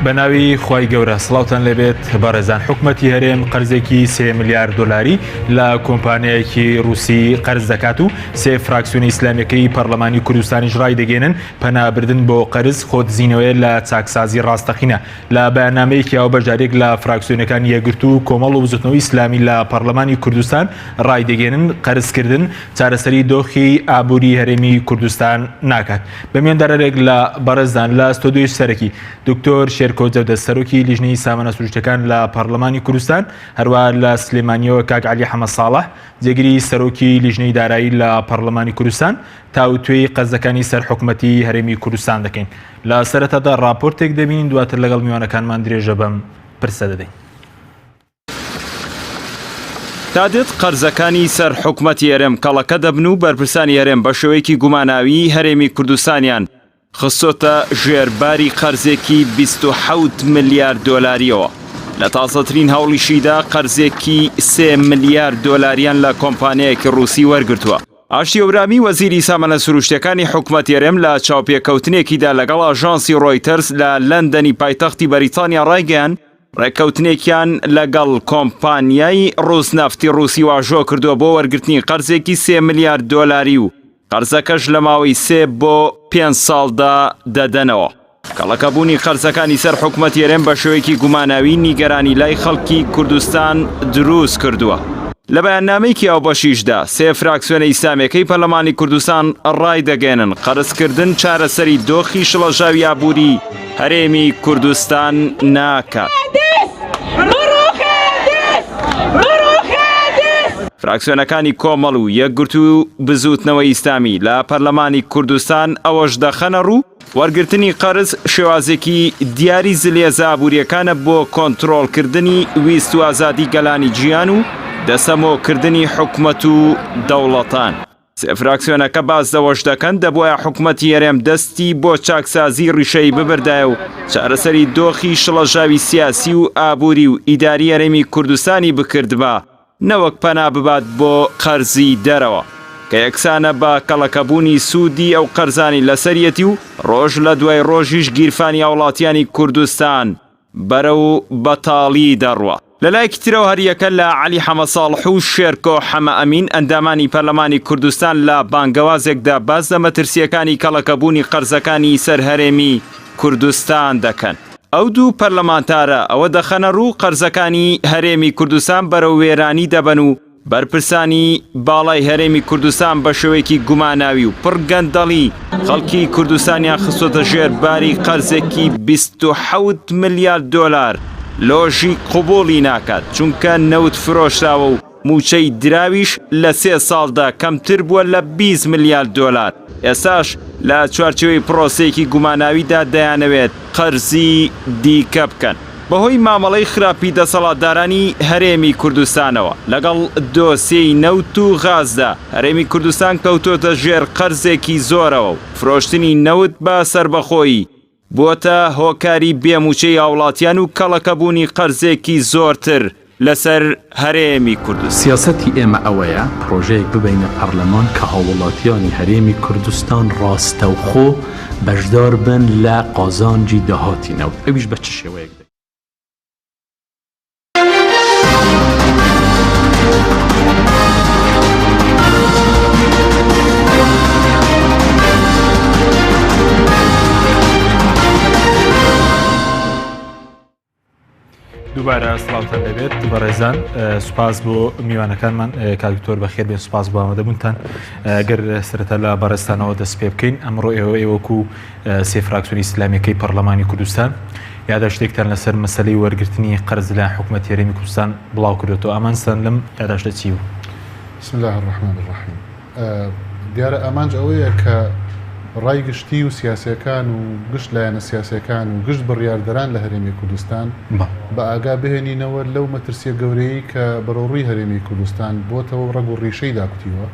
بەناوی خوای گەورە سڵاوتان لێبێت بەڕێزان حکومەتی هەرێم قەرزێکی 3 میلیارد دلاری لە کۆمپانیایەکی رووسی قەرز دەکات و سێ فراکسیۆنی ئیسلامیەکەی پەرلەمانی کوردستانیش ڕای دەگەێنن پەنابردن بۆ قەرز خۆدزینەوەی لە چاکسازی ڕاستەقینە. لە بەیاننامەیەکی ئەو بەشدارێک لە فراکسیۆنەکان یەکگرت و کۆمەڵ و بزوتنەوەی ئیسلامی لە پەرلەمانی کوردستان ڕای دەگەێنن قەرزکردن چارەسەری دۆخی ئابووری هەرێمی کوردستان ناکات. بە میێندارێک لە بەڕێزان لە ستۆدیۆی سەرەکی دکتۆر شێرکۆ جەودە سەرۆکی لیژنەی سامانە سروشتەکان لە پەرلەمانی کوردستان، هەروە لە سلێمانیەوە کاک عەلی حەمەد ساڵح جێگیری سەرۆکی لیژنەی دارایی لە پەرلەمانی کوردستان تاوتوێی قەرزەکانی سەر حکومەتی هەرێمی کوردستان دەکەین. لە سەرەتادا راپۆرتێک دەبین، دواتر لەگەڵ میوانەکانمان درێژە بەم پرسە دەدەین. تادێت قەرزەکانی سەر حکومەتی هەرێم کەڵەکە دەبن و بەرپرسانی هەرێم بە شێوەیەکی گوماناوی هەرێمی کوردستانیان خستۆتە ژێرباری قەرزێکی 27 میلیارد دۆلاریەوە. لە تازەترین هەوڵیشیدا قەرزێکی 3 میلیارد دۆلاریان لە کۆمپانیایەکی رووسی وەرگرتووە. ئاشتی ئەورامی وەزیری سامانە سروشتەکانی حکومەتی هەرێم لە چاوپێکەوتنێکیدا لەگەڵ ئاژانسی ڕۆیتەرز لە لەندەنی پایتەختی بەریتانیا ڕایگەیاند ڕێکەوتنێکیان لەگەڵ کۆمپانیای ڕووسنەفتی رووسی واژۆ کردووە بۆ وەرگرتنی قەرزێکی 3 میلیارد دۆلاری و قەرزەکەش لە ماوەی 3 بۆ 5 ساڵدا دەدەنەوە. کەڵەکەبوونی قەرزەکانی سەر حکومەتی هەرێم بە شێوەیەکی گوماناوی نیگەرانی لای خەڵکی کوردستان دروست کردووە. لە بەیاننامەیەکی ئاوبەشیشدا سێ فراکسیۆنە ئیسلامیەکەی پەرلەمانی کوردستان ڕای دەگەێنن قەرزکردن چارەسەری دۆخی شڵەژاوی ئابووری هەرێمی کوردستان ناکات. فراکسیۆنەکانی کۆمەڵ و یەکگرت و بزوتنەوەی ئیسلامی لە پەرلەمانی کوردستان ئەوەش دەخەنە ڕوو وەرگرتنی قەرز شێوازێکی دیاری زلێزە ئابووریەکانە بۆ کۆنتڕۆڵکردنی ویست و ئازادی گەلانی گیان و دەسەمۆکردنی حکومەت و دەوڵەتان. سێ فراکسیۆنەکە باز دەوەش دەکەن دەبووایە حکومەتی هەرێم دەستی بۆ چاکسازی ڕیشەی ببردایە و چارەسەری دۆخی شڵەژاوی سیاسی و ئابووری و ئیداری هەرێمی کوردستانی بکردبا نەوەک پەنا ببات بۆ قەرزی دەرەوە کە یەکسانە بە کەڵەکەبوونی سوودی ئەو قەرزانی لەسەرەتی و ڕۆژ لە دوای ڕۆژیش گیرفانی هاوڵاتیانی کوردستان بەرەو بەتاڵی دەڕوە. لەلایەکی ترەوە هەریەکە لە عەلی حەمەد ساڵح و شێرکۆ حەمە ئەمین ئەندامانی پەرلەمانی کوردستان لە بانگەوازێکدا باز لە مەترسیەکانی کەڵەکەبوونی قەرزەکانی سەر هەرێمی کوردستان دەکەن. ئەو دوو پەرلەمانتارە ئەوە دەخەنە ڕوو قەرزەکانی هەرێمی کوردستان بەرەو وێرانی دەبن و بەرپرسانی باڵای هەرێمی کوردستان بە شێوەیەکی گوماناوی و پڕگەندەڵی خەڵکی کوردستانیان خستۆتە ژێرباری قەرزێکی 27 میلیارد دۆلار لۆژی قوبوڵی ناکات چونکە نەوت فرۆشراوە و موچەی دراویش لە 3 ساڵدا کەمتر بووە لە 20 میلیارد دۆلار. ئێستاش لە چوارچێوەی پرۆسەیەکی گوماناویدا دەیانەوێت قەرزی دیکە بکەن. بەهۆی مامەڵەی خراپی دەسەڵاتدارانی هەرێمی کوردستانەوە لەگەڵ دۆسیەی نەوت و غازدا هەرێمی کوردستان کەوتۆتە ژێر قەرزێکی زۆرەوە و فرۆشتنی نەوت بە سربەخۆیی بووەتە هۆکاری بێموچەی هاوڵاتیان و کەڵەکەبوونی قەرزێکی زۆرتر لەسەر هەرێمی کوردستان. سیاسەتی ئێمە ئەوەیە پرۆژەیەک ببینە پەرلەمان کە هاوڵاتیانی هەرێمی کوردستان ڕاستەوخۆ بەشدار بن لە قازانجی داهاتینەوە. ئەویش بە چ شێوەیەک دووبارە سڵاوتان دەبێت بەڕێزان. سوپاس بۆ میوانەکانمان کاکتۆر بەخێر بێن، سوپاس بۆ ئامادەبوونتان. گەر سەرەتا لە بەڕێستانەوە دەست پێ بکەین ئەمڕۆ ئێوەکو سێ فراکسیۆنی ئیسلامیەکەی پەرلەمانی کوردستان یادا شتێکتان لەسەر مەسەلەی وەرگرتنی قەرز لە حکومەتی هەرێمی کوردستان بڵاو کردوێتەوە. ئامان سەن لەم یاداشتە چی بوو؟ بسم الله الرحمن الرحیم. دیارە ئامانج ئەوەیە کە ڕای گشتی و سیاسەکان و گشت لایەنە سیاسەکان و گشت بڕیاردەران لە هەرێمی کوردستان بە ئاگا بهێنینەوە لەو مەترسیە گەورەی کە بەڕۆڕووی هەرێمی کوردستان بۆتەوە ڕەگ و ڕیشەی داکوتیوە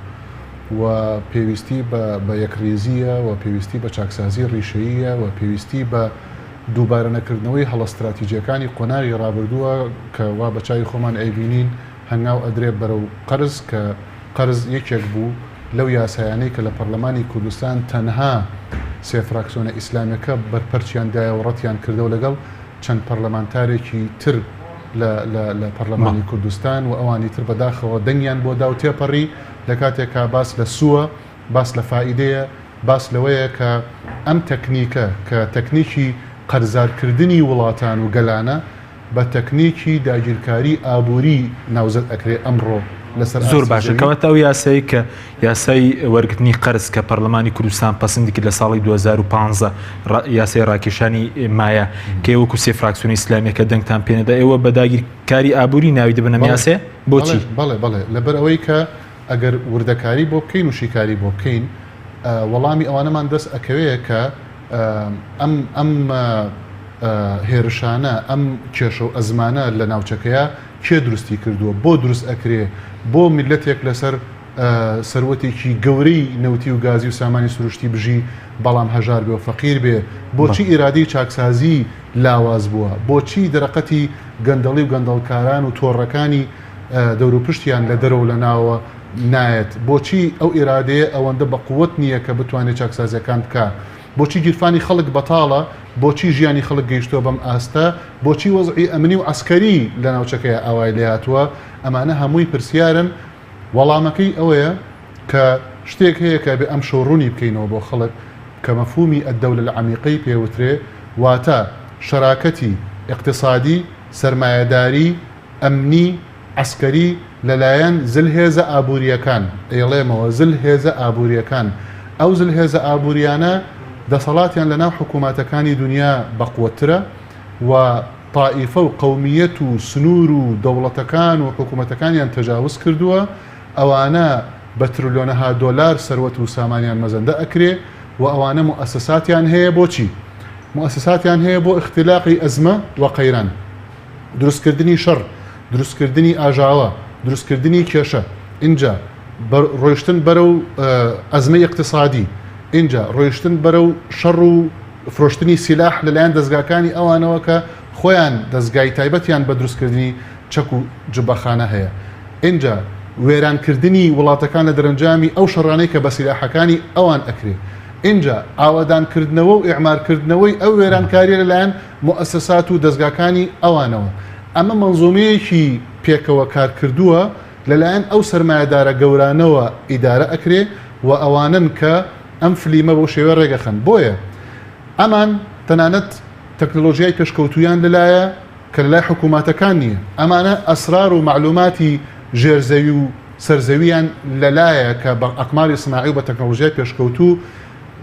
و پێویستی بە یەکڕێزیە و پێویستی بە چاکسازی ڕیشەیە و پێویستی بە دووبارە نەکردنەوەی هەڵە استراتیجیەکانی قۆناغی ڕابردووە کە وا بە چاوی خۆمان ئەیبینین هەنگاو ئەدرێ بەرەو قەرز کە قەرز یەکێک بوو لەو یاسایانەی کە لە پەرلەمانی کوردستان تەنها سێ فراکسیۆنە ئیسلامیەکە بەرپەرچیان دایە و ڕەتیان کردەوە لەگەڵ چەند پەرلەمانتارێکی تر لە پەرلەمانی کوردستان و ئەوانی تر بەداخەوە دەنگیان بۆ دا و تێپەڕی لە کاتێکا باس لە سووە باس لە فائیدەیە باس لەوەیە کە ئەم تەکنیکە کە تەکنیکی قەرزارکردنی وڵاتان و گەلانە بە تەکنیکی داگیرکاری ئابووری ناوزەت ئەکرێ ئەمڕۆ لەسەر زۆر باشە کەواتە ئەو یاسایی کە یاسای وەرگرتنی قەرز کە پەرلەمانی کوردستان پەسەندی کرد لە ساڵی 2015 یاسای ڕاکێشانی مایە کە وەکو سێ فراکسیۆنی ئیسلامیەکە دەنگتان پێنەدا ئێوە بە داگیرکاری ئابووری ناوی دەبنە یاسێ بۆچی؟ بەڵێ لەبەر ئەوەی کە ئەگەر وردەکاری بۆ بکەین و شیکاری بۆ بکەین وەڵامی ئەوانەمان دەست ئەکەوەیە کە ئەم هێرشانە ئەم کێشە و ئەزمانە لە ناوچەکەیە کێ دروستی کردووە بۆ دروست ئەکرێ بۆ میلەتێک لەسەر سەروەتێکی گەورەی نەوتی و گازی و سامانی سروشتی بژی بەڵام هەژار بێ و فەقیر بێ بۆچی ئیرادەی چاکسازی لاواز بووە بۆچی دەرەقەتی گەندەڵی و گەندەڵکاران و تۆڕەکانی دەور و پشتیان لە دەرەوە لە ناوە نایەت بۆچی ئەو ئیرادەیە ئەوەندە بە قووەت نییە کە بتوانێت چاکسازیەکان بکە بۆچی گیرفانی خەڵک بەتاڵە بۆچی ژیانی خەڵک گەیشتووە بەم ئاستە بۆچی وەزعی ئەمنی و عسکەری لە ناوچەکەی ئاوای لێهاتووە ئەمانە هەمووی پرسیارن وەڵامەکەی ئەوەیە کە شتێک هەیە کە بێ ئەم شەڕوونی بکەینەوە بۆ خەڵک کە مەفهومی ئەدەولە العەمیقەی پێوترێ واتە شەراکەتی اقتصادی سەرمایەداری ئەمنی عسکەری لەلایەن زلهێزە ئابووریەکان ئێڵێمەوە زلهێزە ئابووریەکان ئەو زلهێزە ئابووریانە دەسەڵاتیان لە ناو حکووماتەکانی دنیا بەقوترە و طائیفە و قەومیەت و سنوور و دەوڵەتەکان و حکوومەتەکانیان تەجاوز کردووە ئەوانە بە تریلیۆنەها دۆلار سەروەت و سامانیان مەزەندە ئەکرێ و ئەوانە موسساتیان هەیە بۆچی؟ موسساتیان هەیە بۆ اختلاقی ئەزمە و قەیران دروستکردنی شەڕ دروستکردنی ئاژاوە دروستکردنی کێشە اینجا ڕۆیشتن بەرەو ئەزمەی اقتصادی اینجا ڕۆیشتن بەرەو شەڕ و فرۆشتنی سیلاح لەلایەن دەستگاکانی ئەوانەوە کە خۆیان دەستگای تایبەتیان بە دروستکردنی چەک و جبەخانە هەیە اینجا وێرانکردنی وڵاتەکان لە دەرەنجامی ئەو شەڕانەی کە بە سیلاحەکانی ئەوان ئەکرێ اینجا ئاوادانکردنەوە و ئیعمارکردنەوەی ئەو وێرانکاریە لەلایەن موسسات و دەستگاکانی ئەوانەوە ئەمە مەنزومەیەکی پێکەوە کار کردووە لەلایەن ئەو سەرمایەدارە گەورانەوە ئیدارە ئەکرێ و ئەوانن کە ئەم فلیمە بۆ شێوە ڕێگەخەن بۆیە ئەمان تەنانەت تەکنۆلۆژیای پێشکەوتویان لەلایە کە لەلای حکووماتەکان نییە ئەمانە ئەسرار و معلوماتی ژێرزەوی و سەرزەویان لەلایە کە بە ئەقماری سناعی و بە تەکنۆلۆژیای پێشکەوتو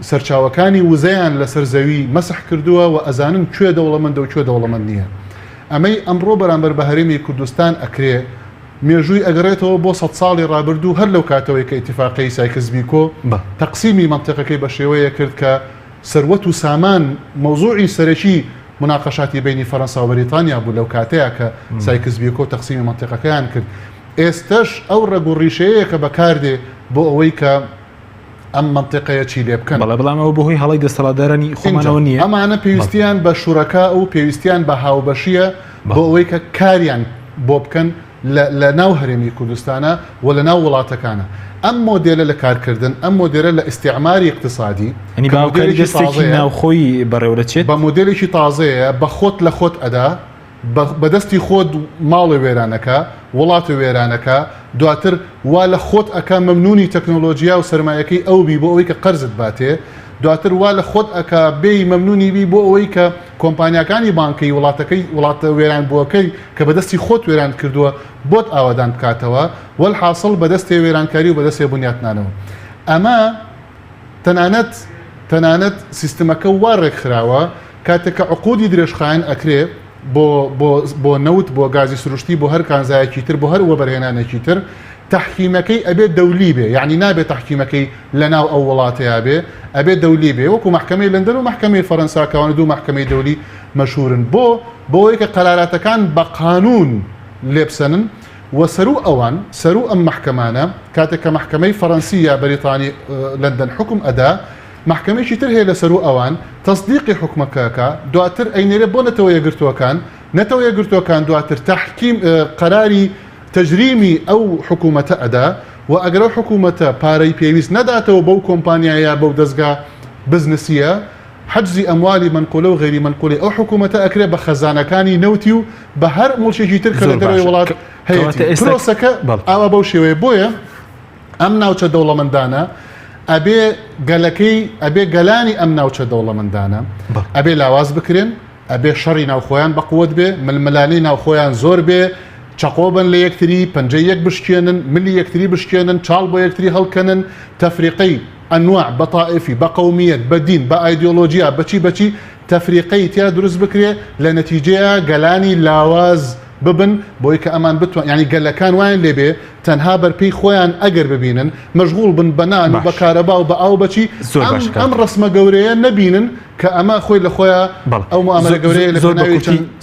سەرچاوەکانی وزەیان لە سەرزەوی مەسح کردووە و ئەزانن کوێ دەوڵەمەندە و کوێ دەوڵەمەند نییە ئەمەی ئەمڕۆ بەرامبەر بە هەرێمی کوردستان ئەکرێ مێژووی ئەگەڕێتەوە بۆ 100 ساڵی ڕابردوو هەر لەو کاتەوەی کە ئیتیفاقی سایکس-بیکۆ تەقسیمی مەنتیقەکەی بە شێوەیە کرد کە سەروەت و سامان مەوزوعی سەرەکی مناقەشاتی بینی فەرەنسا و بەریتانیا بوو لەو کاتەیە کە سایکس-بیکۆ تەقسیمی مەنتیقەکەیان کرد ئێستش ئەو ڕێگوڕیشەیە کە بەکاردێ بۆ ئەوەی کە ئەم منتیقەیە چی لێ بکەن بەڵام ئەوە بەهۆی هەڵی دەسەڵاتدارانی خۆمانەوە نییە ئەمانە پێویستیان بە شوورەکە و پێویستیان بە هاوبەشیە بۆ ئەوەی کە کاریان بۆ بکەن لە ناو هەرێمی کوردستانە و لە ناو وڵاتەکانە ئەم مۆدێلە لە کارکردن ئەم مۆدێلە لە ئیستیعماری اقتصادی ناوخۆی بەڕێوەچێت بە مۆدلێکی تازەیە بە خۆت لە خۆت ئەدا بەدەستی خۆت ماڵی وێرانەکە وڵاتی وێرانەکە دواتر وا لە خۆت ئەکە مەمنونی تەکنۆلۆژیا و سەرمایەکەی ئەو بی بۆ ئەوەی کە قەرزت باتێ دواتر وا لە خۆت ئەکە بێی مەمنونی بی بۆ ئەوەی کە کۆمپانیەکانی بانکەی وڵاتە وێران بووەکەی کە بەدەستی خۆت وێران کردووە بۆت ئاوادان بکاتەوە وەڵحاصڵ بەدەستی وێرانکاری و بەدەستی بنیاتنانەوە ئەمە تەنانەت سیستمەکە وا ڕێکخراوە کاتێککە عقودی درێژخایەن ئەکرێ بۆ نەوت بۆ گازی سروشتی بۆ هەر کانزایەکی تر بۆ هەر وەبەرهێنانێکی تر تحکیمەکەی ئەبێت دەولی بێ یعنی نابێت تحکیمەکەی لەناو ئەو وڵاتەیە بێ ئەبێت دەولی بێ وەکو محکمەی لەندەن و محکمەی فەرەنساکەوانە دوو محکمەی دەولی مەشهورن بۆی کە قەراراتەکان بە قانون لێبسەنن و سەرو ئەم محکەمانە کاتێک کە محکمەی فەرەنسی یا بەریتانی لەندەن حکم ئەدا محکمەیەکی تر هەیە لەسەر ئەوان تەصدیقی حکومەکەکە دواتر ئەینێرە بۆ نەتەوە یەگرتوەکان دواتر تحکیم قەراری تەجریمی ئەو حکوومەتە ئەدا و ئەگەر ئەو حکوومەتە پارەی پێویست نەداتەوە بەو کۆمپانیایە بەو دەستگا بزنسیە حجزی ئەموالی منقولە و غێری منقولی ئەو حکوومەتە ئەکرێ بە خەزانەکانی نەوتی و بە هەر مڵشێکی تر کە لە دەروی وڵات هەیەی پرۆسەکە ئاوا بەو شێوەیە. بۆیە ئەم ناوچە دەوڵەمەندانە ئەبێ گەلانی ئەم ناوچە دەوڵەمەندانە ئەبێ لاواز بکرێن، ئەبێ شەڕی ناوخۆیان بەقوت بێ، ململانی ناوخۆیان زۆر بێ، چقۆبن لە یەکتری پەنجەی یەک بشکێنن، ملی یەکتری بشکێنن، چاڵ بۆ یەکتری هەڵکەنن، تەفریقەی ئەنواع بە تائفی بە قەومیەت بە دین بە ئایدۆلۆژیا بەچی تەفریقەی تیا دروست بکرێ، لە نەتیجەیە گەلانی لاواز ببن بۆی کە ئەمان بتوان ینی گەلەکان وایان لێبێ تەنها بەرپەی خۆیان ئەگەر ببینن مەشغوڵ بن بەنان و بە کارەبا و بە ئاو بەچی ئەم ڕسمە گەورەیە نەبینن کە ئەمە خۆی لە خۆیان ئەو معاملە گەورەیە لە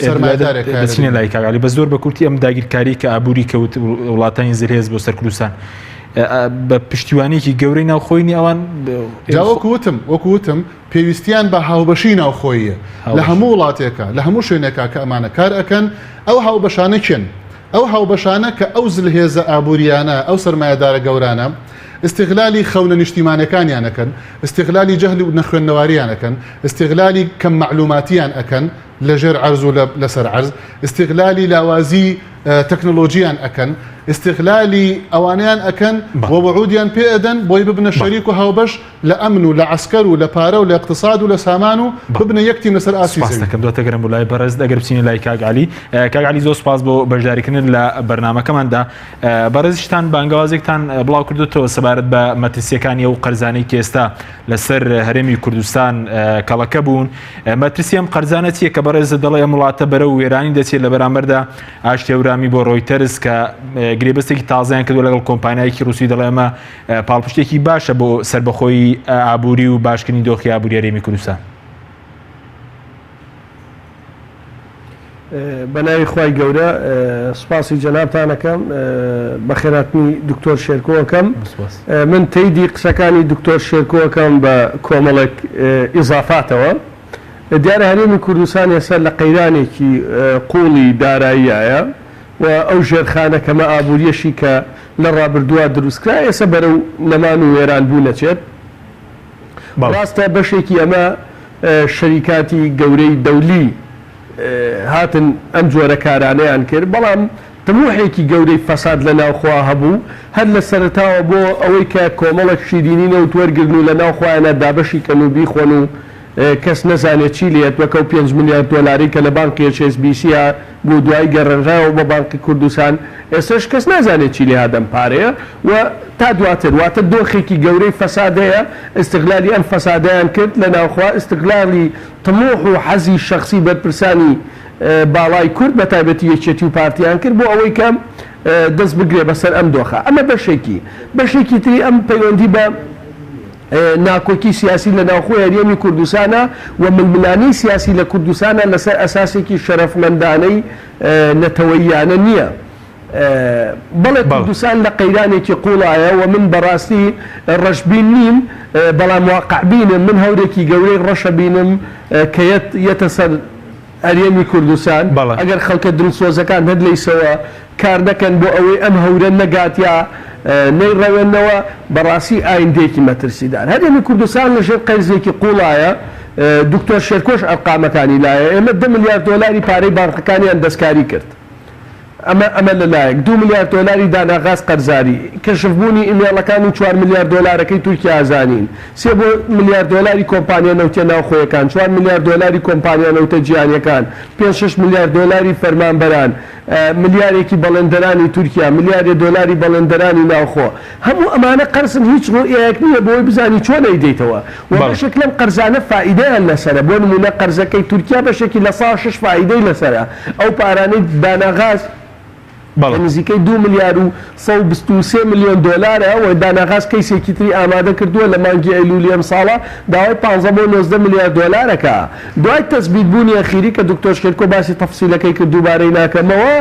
سەرمایه‌دارێکچینە لایکاگالی بە زۆر بە کورتی ئەم داگیرکاری کە ئابووری کەوت وڵاتانی زرهێز بۆ سەر کوردستان بە پشتیوانێکی گەورەی ناوخۆینی ئەوان وەکوتم پێویستیان بە هاوبەشی ناوخۆیە لە هەموو وڵاتێکە لە هەموو شوێنێکا کە ئەمانە کار ئەەکەن ئەو هاوبەشانە کێن ئەو هاوبەشانە کە ئەو زلهێزە ئابوووریانە ئەو سەرمایه‌دارە گەورانە استغلالی خەونە نیشتیمانەکانیانەکەن، استغلالی جەهل و نەخوێندنەواریانەکەن، استغلالی کەم معلوماتیان ئەکەن لەژێر عەرز و لەسەر عەرز، استغلالی لاوازی تەکنۆلۆژیان ئەکەن، استغلالی ئەوانیان ئەکەن بۆ وعودیان پێ ئەدەن بۆی ببنە شەریک و هاوبەش لە ئەمن و لە عەسکەر و لە پارە و لە اقتصاد و لە سامان و ببنە یەکتیم لەسەر ئاسی زەوی. دەکەم دواتەگەرم بۆ لای بەڕێز دەگەر بچینە لای کاگعالی زۆر سپاس بۆ بەشداریکردن لە بەرنامەکەماندا. بەڕێزیشتان بانگەوازێکتان بڵاو کردوتەوە سەبارەت بە مەترسیەکانی ئەو قەرزانەی کە ئێستا لەسەر هەرێمی کوردستان کەڵەکە بوون. مەترسی ئەم قەرزانە چییە کە بەڕێز دەڵێ ئەم وڵاتە بەرەو وێرانی دەچێت لە بەرامبەردا ئاشتێورامی بۆ ڕۆیتەرز کە گرێبەستێکی تازیان کردو لەگەڵ کۆمپانیایەکی رووسی دەڵێ ئەمە پاڵپشتێکی باشە بۆ سربەخۆی ئابووری و باشکردنی دۆخی ئابووری هەرێمی کوردستان. بەناوی خوای گەورە سپاسی جەنابتانەکەم بە خێراتنی دکتۆر شێرکۆوەکەم. من تەیدی قسەکانی دکتۆر شێرکۆوەکەم بە کۆمەڵێک ئیزافاتەوە. دیارە هەرێمی کوردستان ێستا لە قەیرانێکی قوڵی داراییایە و ئەو ژێرخانە کەمە ئابووریەشی کە لە ڕابردووە دروستکرا ئێستا بەرەو نەمان و وێران بوو نەچێت. ڕاستە بەشێکی ئەمە شەریکاتی گەورەی دەولی هاتن ئەم جۆرە کارانەیان کرد، بەڵام تەموحێکی گەورەی فەساد لە ناوخوا هەبوو هەر لە سەرتاوە بۆ ئەوەی کە کۆمەڵک شیرینینە و توەرگرن و لە ناوخوایانە دابەشی کەن و بیخۆن و کەس نەزانێت چی لێت وەکەو 5 ملیارد دۆلاری کە لە بانکی HSBC بۆ دوای گەڕێنراوە بە بانکی کوردستان ئێستاش کەس نازانێت چی لێ هادەم پارەیە و تا دواتر واتە دۆخێکی گەورەی فەسادەیە استغلالی ئەم فەسادیان کرد لە ناوخوا استغلالی تموح و حەزی شەخصی بەرپرسانی باڵای کورد بە تایبەتی یەکێتی و پارتیان کرد بۆ ئەوەی کەم دەست بگرێ بەسەر ئەم دۆخە. ئەمە بەشێکی تری ئەم پەیوەندی بە ناکۆکی سیاسی لە ناوخۆی هەرێمی کوردستانە و ململانی سیاسی لە کوردستانە لەسەر ئەساسێکی شەرەفمەندانەی نەتەوەییانە نییە. بەڵێ کوردستان لە قەیرانێکی قوڵایە و من بەڕاستی ڕەشبین نیم، بەڵام واقعبینم، من هەورێکی گەورەی ڕەشە بینم کە یەتە سەر هەرێمی کوردستان ئەگەر خەڵکە دڵسۆزەکان هەر لەیسەوە کار دەکەن بۆ ئەوەی ئەم هەورە نەگاتیا نەیڕەوێنەوە بەڕاستی ئایندێکی مەترسیدار. هەرێمی کوردستان لەژێر قەرزێکی قوڵایە. دکتۆر شێرکۆش ئەرقامەکانی لایە ئێمە 2 ملیارد دۆلاری پارەی بانقەکانیان دەستکاری کرد. ئەمە لەلایەک 2 ملیارد دۆلاری داناغاز قەرزاری، کەشفبوونی ئیمێڵەکان و 4 ملیارد دۆلارەکەی تورکیا ئازانین، 3 ملیارد دۆلاری کۆمپانیا نەوتە ناوخۆیەکان، 4 ملیارد دۆلاری کۆمپانیا نەوتە جیهانیەکان، 5-6 ملیارد دۆلاری فەرمانبەران، ملیارێکی بەڵێندەرانی تورکیا، ملیارێ دۆلاری بەڵێندەرانی ناوخۆ. هەموو ئەمانە قەرزن هیچ ڕۆیەک نییە بۆی بزانی چۆن ئەیدەیتەوە و بەشێک لەم قەرزانە فائیدەیان لەسەرە. بۆ نمونە قەرزەکەی تورکیا بەشێکی لە 6 فائیدەی لەسەرە. ئەو پارانەی داناغاز نزیکەی 2 ملیار و 123 ملیۆن دۆلارە و داناغاز کەیسێکی تری ئامادە کردووە لە مانگی ئەیلولی ئەم ساڵە داوای 15 ملیارد دۆلارەکە. دوای تەثبیتبوونی ئەخیری کە دکتۆر شێرکۆ باسی تەفسیلەکەی کرد دووبارەی ناکەمەوە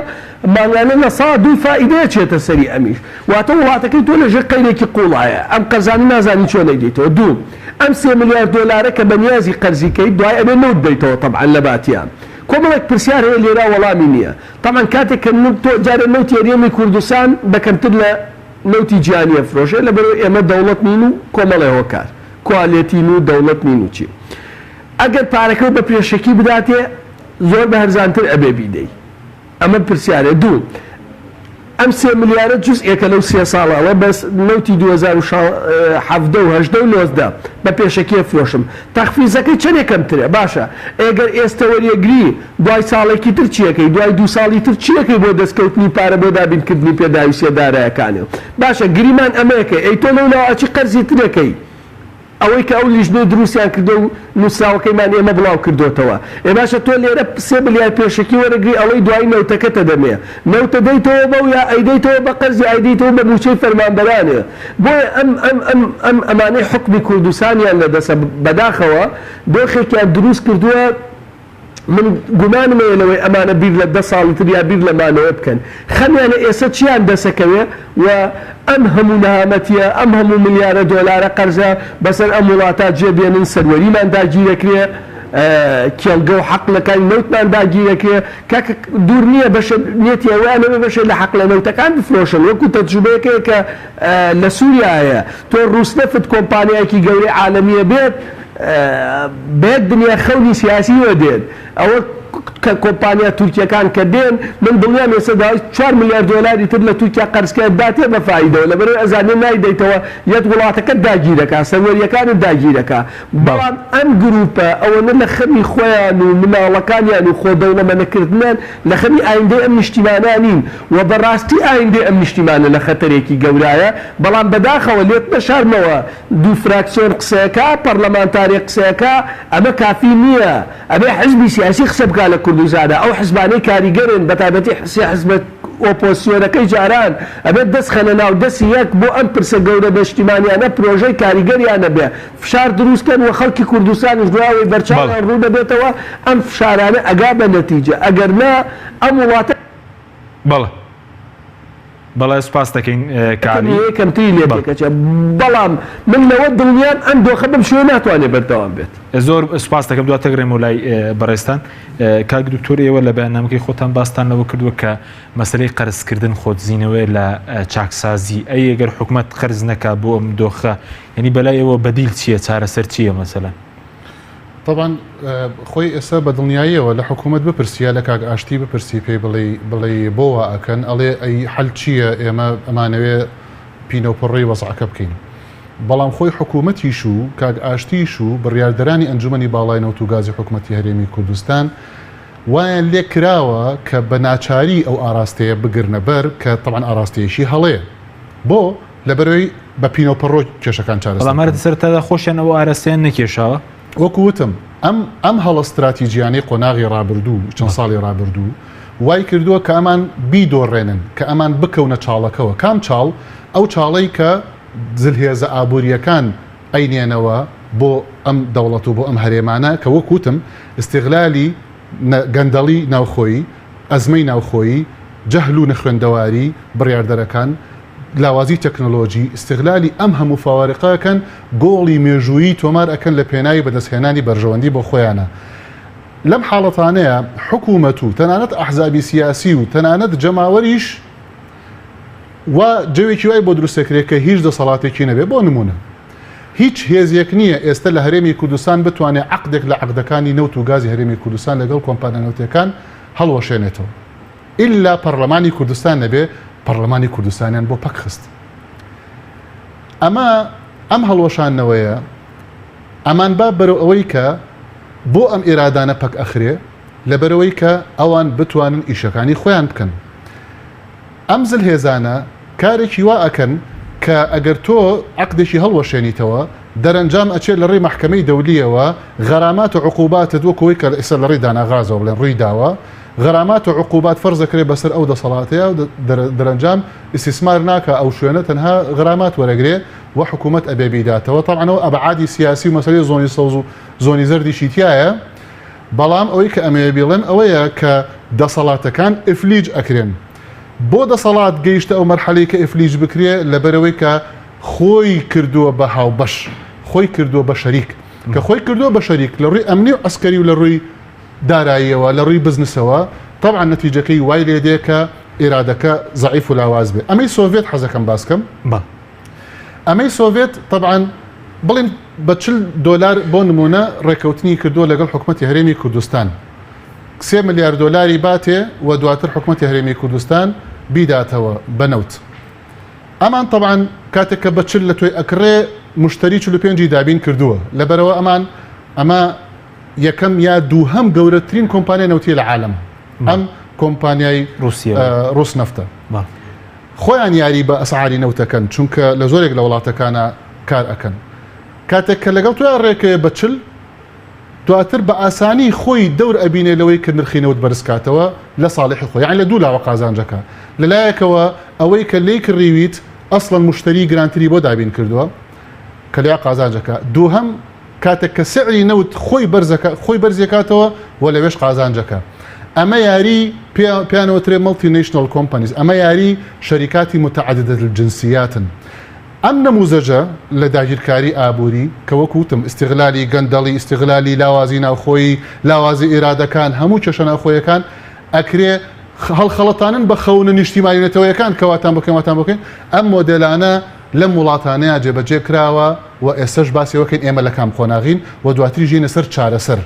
مانگانە لە ساڵ 2 فائیدەیە چێتە سەری ئەمیش. واتە وڵاتەکەی تۆ لەژێر قەیرێکی قوڵایە، ئەم قەرزانی نازانی چۆن ئەیدەیتەوە. 2 ئەم 3 ملیارد دۆلارە کە بەنیازی قەرزیکەی دوای ئەبێ نەوت دەیتەوە تەبعەن لە باتیان. کۆمەڵێک پرسیار هەیە لێرا وەڵامی نییە. تەمان کاتێک کە تۆ جارە نەوتی هەرێمی کوردستان بەکەمتر لە نەوتی جیهانی ئەفرۆشێ لەبەرەوەی ئێمە دەوڵەت نین و کۆمەڵێ هۆکار کوالیەتی و دەوڵەت نین و چی. ئەگەر پارەکە بە پێشەکی بداتێ زۆر بە هەرزانتر ئەبێ بیدەی. ئەمە پرسیارە. دوو، ئەم 3 ملیارە جزئێکە لەو 3 ساڵەوە بەس نەوتی 2017 و 2019 بە پێشەکی فرۆشم. تەخفیزەکەی چەندێکم ترە باشە. ئەگەر ئێستا وەریەگری دوای ساڵێکی تر چیەکەی، دوای 2 ساڵی تر چیەکەی بۆ دەستکەوتنی پارە بۆ دابینکردنی پێداویستە دارایەکانی. باشە گریمان ئەمەیەکە ئەی تۆ لەو لاواچی قەرزی ترەکەی. ئەوەی کە ئەو لیژنەی دروستیان کردو و نووسراوەکەیمان ئێمە بڵاو کردوتەوە. باشە تۆ لێرە 3 ملیار پێشەکی وەرەگری ئەڵەی دوای نەوتەکەتە دەمێ. نەوتە دەیتەوە بەو یا ئەیدەیتەوە بە قەرزی ئەیدەیتەوە بە موچەی فەرمانبەرانێ. بۆیە ئەم ئەمانەی حکمی کوردستانیان لەدەسە بەداخەوە دۆخێکیان دروست کردووە. من گومانم لەوەی ئەمانە بیر لە 10 ساڵی تر یا بیر لەمانەوە بکەن. خەمیانە ئێستا چیان دەسەکەوێ و ئەم هەموو نەهامەتیە، ئەم هەموو ملیارە دۆلارە قەرزە بەسەر ئەم وڵاتە جێبێنن، سەروەریمان داگیرەکرێ، کێڵگە و حەقلەکانی نەوتمان داگیرەکرێ. کاکە دوور نییە نێتی ئەوانەوە بەشێ لە حەق لە نەوتەکان بفرۆشن. وەکو تەجروبەیەکەیە کە لە سووریایە تۆ ڕووسنەفت کۆمپانیایەکی گەورەی عالەمیە بێت دنیا خەونی سیاسی وە دێت. ئەوە کە کۆمپانیا تورکیەکان کە دێن من دڵنیام ئێستا داوای 4 ملیار دۆلاری تر لە تورکیا قەرزکە داتێ بە فایدەوە لەبەرەوەی ئەزانێ نایدەیتەوە یەک وڵاتەکەت داگیرەکە، سەروەریەکانت داگیرەکە. بەڵام ئەم گروپە ئەوەنە لە خەمی خۆیان و مناڵەکانیان و خۆدەوڵەمەنەکردنیان لە خەمی ئایندەی ئەم نیشتیمانە نین و بەڕاستی ئایندەی ئەم نیشتیمانە لە خەتەرێکی گەورایە. بەڵام بەداخەوە لێت نەشارمەوە دوو فراکسیۆن قسەیەکە پەرلەمانتاری قسەیەکە ئەمە کافی نییە. ئەبێ حزبی سیاسی قسە بکات لە کوردستانە. ئەو حزبانەی کاریگەرن بەتایبەتی حزب ئۆپۆزیسیۆنەکەی جاران ئەبێت دەست خەنە ناو دەستی یەک بۆ ئەم پرسە گەورە بەشتیمانیانە پرۆژەی کاریگەریانە بێ، فشار دروستکەن و خەڵکی کوردستانیش دواوەی بەرچاویان ڕوو دەبێتەوە. ئەم فشارانە ئەگا بە نەتیجە، ئەگەر نا ئەم وڵاتە بەڵێ سپاس دەکەین کاری یەکەمتری لێ بکەچە. بەڵام من لەوە دڵنیام ئەم دۆخە بم شوێ ناتوانێت بەردەوام بێت. زۆر سپاس دەکەم دواتە گرێم و لای بەڕێستان. کاک دکتۆر ئێوە لە بەیاننامەکەی خۆتان باستانەوە کردووە کە مەسەلەی قەرزکردن خۆتزیینەوەی لە چاکسازی ئەی ئەگەر حکوومەت قەرز نەکا بۆ ئەم دۆخە، یعنی بەلای ئێوە بەدیل چییە، چارەسەر چییە مەسەلەن؟ طبعا خۆی ئێستا بە دڵنیاییەوە لە حکوومەت بپرسیە لە کاک ئاشتی بپرسی پێی بڵێ بۆوە ئەکەن ئەڵێ ئەی حەل چییە ئێمە ئەمانەوێ پینۆپڕی وەزعەکە بکەین. بەڵام خۆی حکوومەتیش و کاک ئاشتیش و بڕیاردەرانی ئەنجومەنی باڵای نەوت و گازی حکوومەتی هەرێمی کوردستان وایان لێ کراوە کە بە ناچاری ئەو ئاراستەیە بگرنە بەر کە طبعا ئاراستەیەشی هەڵەیە بۆ لەبەرەوەی بە پینۆپڕۆ کێشەکان چارەسەر. بەڵام سەرەتادا خۆشیان ئەوە ئاراستەیان نەکێشاوە. وەکووتم ئەم هەڵە استراتیجیانەی قۆناغی ڕابردوو چەند ساڵی ڕابردوو وای کردووە کە ئەمان بیدۆڕێنن کە ئەمان بکەونە چاڵەکەەوە. کام چاڵ؟ ئەو چاڵەی کە زلهێزە ئابوووریەکان ئەینێنەوە بۆ ئەم دەوڵەت و بۆ ئەم هەرێمانە کە وەکووتم استیغلالی گەندەڵی ناوخۆیی، ئەزمەی ناوخۆیی، جەهل و نەخوێندەواری بڕیاردەرەکان، لاوازی تەکنۆلۆژی، استیغلالی ئەم هەموو فاوارقەکەن گۆڵی مێژوویی تۆمار ئەکەن لە پێناوی بەدەستهێنانی بەرژەوەندی بۆ خۆیانە. لەم حاڵەتانەیە حکوومەت و تەنانەت ئەحزابی سیاسی و تەنانەت جەماوەریش و جەوێکی وای بۆ دروستەکرێت کە هیچ دەسەڵاتێکی نەبێ. بۆ نمونە هیچ هێزیەک نییە ئێستا لە هەرێمی کوردستان بتوانێت عەقدێک لە عەقدەکانی نەوت و گازی هەرێمی کوردستان لەگەڵ کۆمپانیا نەوتەکان هەڵوەشێنێتەوە ئیلا پەرلەمانی کوردستان نەبێ. پەرلەمانی کوردستانیان بۆ پەک خست. ئەم هەڵوەشانەوەیە ئەمان با بەرەو ئەوەی کە بۆ ئەم ئێرادانە پەک ئەخرێ لەبەرەوەی کە ئەوان بتوانن ئیشەکانی خۆیان بکەن. ئەم زلهێزانە کارێکی وا ئەکەن کە ئەگەر تۆ عەقدێکی هەڵوەشێنیتەوە دەرەنجام ئەچێت لە ڕێی مەحکەمەی دەولیەوە غەرامات و عقوباتت وەکەوەی کە ئێستا لە ڕێی داناغازەوە بڵێن ڕووی داوە غەرامات و عقوبات فەرزەکرێ بەسەر ئەو دەسەڵاتەیە و دەرەنجام ئیسیسمار ناکە ئەو شوێنە تەنها غەرامات وەرەگرێ و حکوومەت ئەبێ بیداتەوە. تەبعەنەوە ئەبعادی سیاسی و مەسەلەی زۆنی سەوز و زۆنی زەردیشی تایە. بەڵام ئەوەی کە ئەمەیە بڵێن ئەوەیە کە دەسەڵاتەکان ئفلیج ئەکرێن. بۆ دەسەڵات گەیشتە ئەو مەرحەلەی کە ئفلیج بکرێ لەبەرەوەی کە خۆی کردووە بە هاوبەش، خۆی کردووە بە شەریک، کە خۆی کردووە بە شەریک لە ڕووی ئەمنی و ئەسکەری و لە ڕووی داراییەوە لە ڕووی بزنسەوە طبعا نەتیجەکەی وای لێ دێ کە ئێرادەکە زەعیف و لاواز بێ. ئەمەی سۆڤێت حەزەکەم باسکەم. ئەمەی سۆڤێت طبعا بڵێن بە $40 بۆ نمونە ڕێکەوتنی کردووە لەگەڵ حکوومەتی هەرێمی کوردستان $3 ملیار باتێ و دواتر حکوومەتی هەرێمی کوردستان بیداتەوە بەنەوت. ئەمان طبعاً کاتێک کە بە 40 لە توێی ئەکڕێ مشتری 45 دابین کردووە لەبەرەوە ئەمە یەکەم یا دووهەم گەورەترین کۆمپانیای نەوتی لە عالم ئەم کۆمپانیای ڕوس نەفتە خۆیان یاری بە ئەسعاری نەوتەکەن چونکە لە زۆرێک لە وڵاتەکانە کار ئەکەن کاتێک کە لەگەڵ توی ڕێکەیە بە 40 دواتر بە ئاسانی خۆی دەور ئەبینێ لەوەی کە نرخی نەوت بەرزکاتەوە لە ساڵحی خۆی یعنی لە دوو لاوە قازانجەکە لەلایەکەوە ئەوەی کە لێی کڕیویت ئەسڵەن مشتری گرانتری بۆ دابین کردووە کە لیا قازانجەکە دووهەم کاتێک کە سعری نەوت خۆی بەرزیەکاتەوە و لەوێش قازانجەکە ئەمە یاری پیانەوەترێ مەڵتی نەیشنەڵ کۆمپانیز ئەمە یاری شەریکاتی متعددە الجنسیاتن ئەم نەموزەجە لە داگیرکاری ئابووری کە وەکوتم استیغلالی گەندەڵی استیغلالی لاوازی ناوخۆیی لاوازی ئێرادەکان هەموو کێشە ناوخۆیەکان ئەکرێ هەڵخەڵەتانن بە خەونە نیشتیمانیەتەوەیەکان کەواتان بکەین ئەم مۆدێلانە لەم وڵاتانەیە جێبەجێ کراوە و ئێستش باسیەوەکەین ئێمە لە کام خۆناغین و دواتری ژینە سەر چارەسەر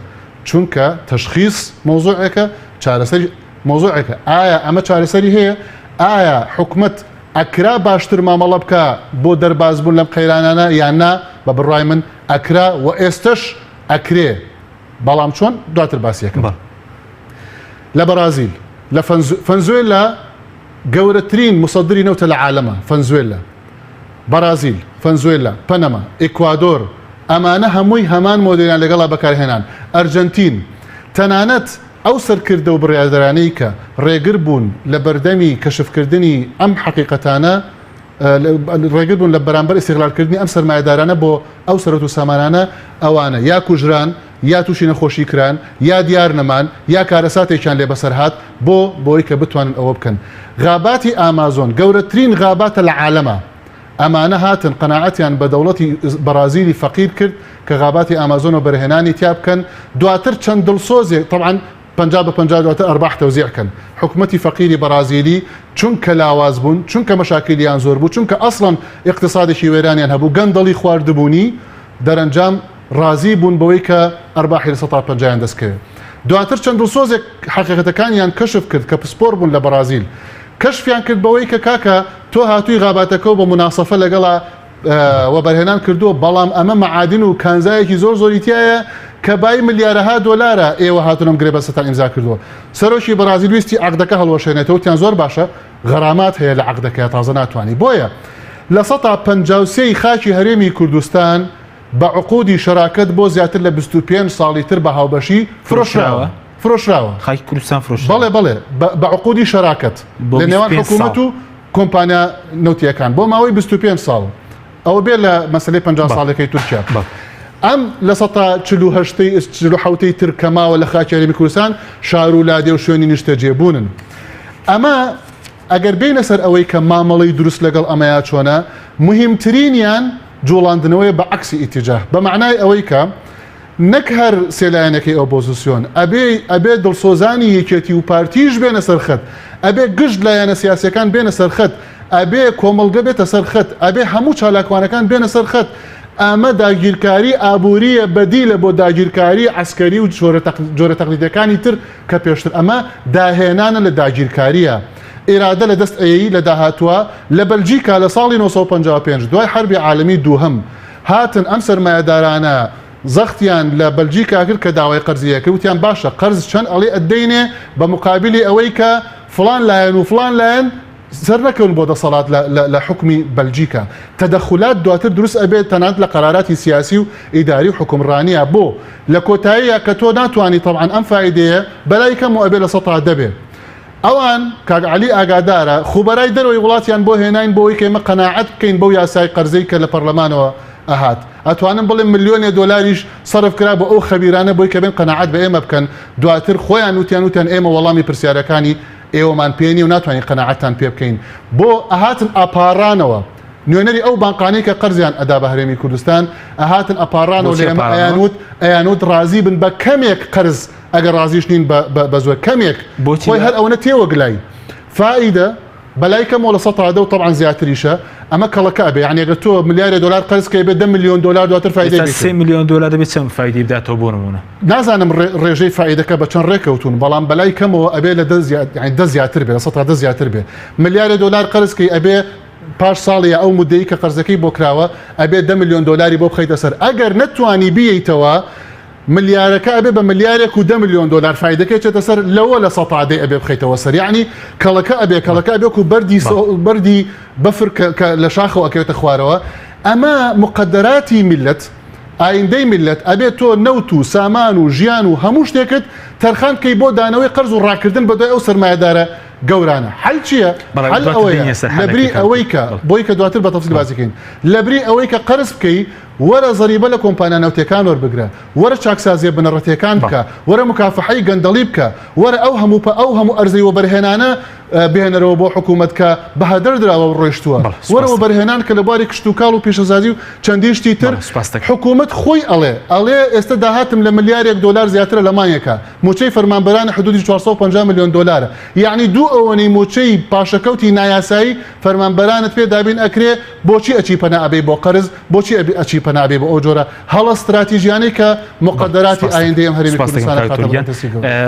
چونکە تەشخیص مۆزوعێکە چارەسەری مۆزوعێکە ئایا ئەمە چارەسەری هەیە ئایا حکومەت ئەکرا باشتر مامەڵە بکە بۆ دەربازبوون لەم قەیرانانە یان نا بە بڕای من ئەکرا و ئێستش ئەکرێ بەڵام چۆن دواتر باسیەکەم لە بەرازیل لە فەنزوێلا گەورەترین مصدری نەوتە لە عالەمە فەنزوێلا بەرازیل فەنزوێلا پەنەما ئیکوادۆر ئەمانە هەمووی هەمان مۆدێلیان لەگەڵا بەکارهێنان ئەرجەنتین تەنانەت ئەو سەرکردە و بڕیادەرانەی کە ڕێگر بوون لە بەردەمی کەشفکردنی ئەم حەقیقەتانە ڕێگر بوون لە بەرامبەر ئیستیغلالکردنی ئەم سەرمایەدارانە بۆ ئەو سەرەت و سامانانە ئەوانە یا کوژران یا تووشی نەخۆشی کران یا دیار نەمان یا کارەساتێکیان لێ بەسەر هات بۆی کە بتوانن ئەوە بکەن غاباتی ئامازۆن گەورەترین غاباتە لە عالەمە ئەمانە هاتن قەناعەتیان بە دەوڵەتی بەرازیلی فەقیر کرد کە غاباتی ئامازۆن و بەرهێنانی تیا بکەن دواتر چەند دڵسۆزێک طبعاً 50 بە 50 دواتر ئەرباح تەوزیعکەن حکومەتی فەقیری بەرازیلی چونکە لاواز بوون چونکە مەشاکلیان زۆر بوو چونکە ئەسڵەن اقتصادێکی وێرانیان هەبوو گەندەڵی خواردبوونی دەرەنجام رازی بوون بەوەی کە ئەرباحی لە 150 دەستکەوێت دواتر چەند دڵسۆزێک حەقیقەتەکانیان کەشف کرد کە پسپۆر بوون لە بەرازیل کەشفیان کرد بەوەی کە کاکە تۆ هاتووی غاباتەکە بە مناسەفە لەگەڵا و بەرهێنان کردووە بەڵام ئەمە مەعادن و کانزایەکی زۆری تایە کە بای ملیارەها دۆلارە ئێوە هاتونم گرێ بەستان ئیمزا کردووە سەرۆکی بەرازیل ویستی عەقدەکە هەڵوەشێنێتەوە تیان زۆر باشە غەرامات هەیە لە عەقدەکە تازە ناتوانانی بۆیە لە 153 خاکی هەرێمی کوردستان بە عقودی شەراکەت بۆ زیاتر لە 25 ساڵی تر بە هاوبەشی فرۆشراوە خاکی کوردستان فرۆش بەڵێ بە عقودی شەراکەت لە نێوان حکوومەت و کۆمپانیا نەوتیەکان بۆ ماوەی 25 ساڵ ئەوە بێ لە مەسلەی 50 ساڵەکەی تورکیا ئەم لە 147 تر کەماوە لە خاکی هەرێمی کوردستان شار و لادێ و شوێنی نیشتەجێبوونن ئەمە ئەگەر بینە سەر ئەوەی کە مامەڵی دروست لەگەڵ ئەمەیە چۆنە مهمترینیان جوڵاندنەوەی بە عکسی ئیتیجاه بە معنای ئەوەی کە نەک هەر سێلایەنەکەی ئۆپۆزیسیۆن ئەبێ دڵسۆزانی یەکێتی و پارتیش بێنە سەرخەت ئەبێ گشت لایەنە سیاسیەکان بێنە سەرخەت ئەبێ کۆمەڵگە بێتە سەرخەت ئەبێ هەموو چالاکوانەکان بێنە سەرخەت ئەمە داگیرکاری ئابووریە بەدیلە بۆ داگیرکاری عسکەری و جۆرە تەقلیدەکانی تر کە پێشتر ئەمە داهێنانە لە داگیرکاریە ئێرادە لە دەست ئەیی لە داهاتووە لە بەلجیکا لە ساڵی 1955 دوای حربی عالەمی دووهەم هاتن ئەم سەرمایەدارانە زەختیان لە بەلجیکا کرد کە داوای قەرزیەکە وتیان باشە قەرز چەند ئەڵێ ئەدەینێ بە مقابلی ئەوەی کە فلان لایەن و فلان لایەن سەر نەکەون بۆ دەسەڵات لە حکمی بەلجیکا تەدەخولات دواتر دروست ئەبێت تەنانەت لە قەراراتی سیاسی و ئیداری و حکومڕانیە بۆ لە کۆتاییە کە تۆ ناتوانانی طبعاً ئەم فایدەیە بەلای کەم و ئەبێ لە 100 دەبێت ئەوان کاک عەلی ئاگادارە خوبەرای دەرەوەی وڵاتیان بۆ هێناین بۆی کە ئێمە قەناعەت بکەین بەو یاسای قەرزەی کە لە پەرلەمانەوە ئەهات ئەتوانم بڵێ ملیۆنێ دۆلاریش سەرف کرا بۆ ئەو خەبیرانە بۆی کە بێن قەناعەت بە ئێمە بکەن دواتر خۆیان وتیان ئێمە وەڵامی پرسیارەکانی ئێوەمان پێنی و ناتوانین قەناعەتتان پێ بکەین بۆ ئەهاتن ئاپارانەوە نوێنەری ئەو بانقانەی کە قەرزیان ئەدا بە هەرێمی کوردستان ئەهاتن ئەپارانەوە لە ئێمە ئەیانوت رازی بن بە کەمێک قەرز ئەگەر رازیش نین بە زۆر کەمێک خۆی هەر ئەوەنە تێوەگلای فائیدە بەلای کەمەوە لە 100 طبعا زیاتریشە ئەمە کەڵەکە ئەبێ یعنی ئەگەر تۆ ملیارێ دلار قەرز کە بێت 10 ملیۆن دلار دواتر فایدە 3 ملیۆن دلار دەبێت چەند فایدەی بداتەوە بۆ نمونە نازانم ڕێژەی فایدەکە بە چەند ڕێکەوتون بەڵام بەلای کەمەوە ئەبێ لە دە زیاتر بێ لە 100 زیاتر بێ ملیارێ دلار قەرزکەی ئەبێ پاش ساڵی ئەو مدەی کە قەرزەکەی بۆ کراوە ئەبێ 10 ملیۆن دلاری بۆ بخەیتە سەر ئەگەر نەتوانی بیەیتەوە ملیارەکە ئەبێ بە ملیارێک و 10 ملیۆن دلار فایدەکەی چێتە سەر لەوە لە 100 ئەبێ بخەیتەوە سەر یعنی کەڵەکە ئەبێ و بەردی بەفر لە شاخەوە ئەکەوێتە خوارەوە ئەمە مقدراتی میلەت ئایندەی میلەت ئەبێت تۆ نەوت و سامان و ژیان و هەموو شتێکت تەرخان کەی بۆ دانەوەی قەرز و ڕاکردن بەدوای ئەو سەرمایەدارە گەورانە حل چییە؟ حل ئەوەیە لەبری ئەوەی کە بۆی کە دواتر بە تەفسیل بازیکەین لەبری ئەوەی کە قەرز بکەی وەرە زەریبە لە کۆمپانیا نەوتەکان وەربگرە وەرە چاکسازیە بنەڕەتیەکان بکە وەرە مکافحەی گەندەڵی بکە وەرە ئەو هەموو ئەرزەی وەبەرهێنانە بهێنەرەوە بۆ حکوومەت کە بەهادەر درراوە ڕۆیشتووە وەرەوە بەرهێنان کە لە باری کشتتوکاڵ و پیشەسازی و چەندی شتی تر حکوومەت خۆی ئەڵێ ئێستا داهاتم لە ملیارێک دلار زیاترە لەمانیەکە موچەی فەرمانبەرانی حدودی 450 ملیۆن دلارە یعنی دوو ئەوەی موچەی پاشەکەوتی نایاسایی فەرمانبەرانت پێ دابین ئەکرێ بۆچی ئەچی پەنا ئەبێ بۆ قەرز بۆچی ئەچی پەنا ئەبێ بۆ ئەو جۆرە هەڵە استراتیژیانەی کە مقدراتی ئایندەی ئەم هەرێمی کوردستانە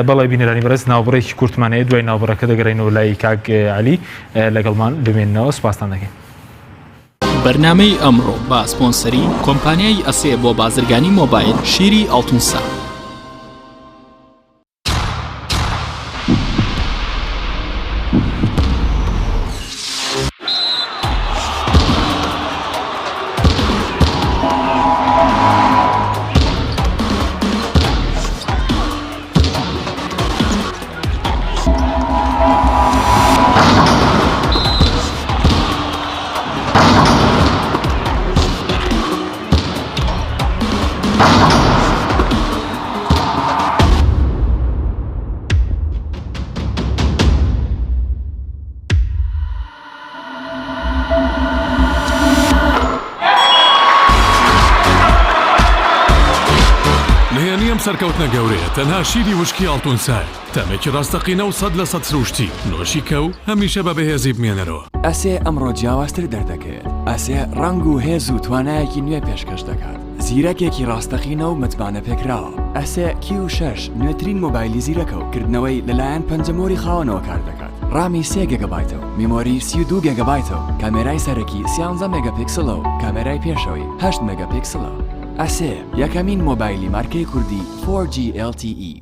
بەڵێ بینەرانی بەڕێز ناوبڕێکی کورتمانەیە دوای ناوبڕەکە دەگەڕێنەوە لای کاک علی لەگەڵمان بمێننەوە سوپاسان دەکەین. بەرنامەی ئەمڕۆ با سپۆنسەری کۆمپانیای ئەسێ بۆ بازرگانی مۆبایل شیری ئەڵتونسا. سەرکەوتنە گەورەیە تەنها شیری وشکی ئەڵتونسای تەمێکی ڕاستەقینە و 100% سروشتی نۆشی کە و هەمیشە بە بەهێزی بمێنەرەوە. ئەسێ ئەمڕۆ جیاوازتر دەردەکەوێت. ئەسێ ڕنگ و هێز و توانایەکی نوێ پێشکەش دەکات. زیرەکێکی ڕاستەقینە و متمانە پێکراوە. ئەسێ Q6 نوێترین مۆبایلی زیرەکە و کردنەوەی لەلایەن پەنجەمۆری خاوەنەوە کار دەکات. ڕامی 3 گیگابایتەوە، میمۆری 32 گیگابایتەوە، کامێرای سەرەکی 13 مێگاپیکسلە و کامێرای پێشەوەی 8 مێگاپیکسلە. ئەسێ یەکەمین مۆبایلی مارکەی کوردی 4G LTE.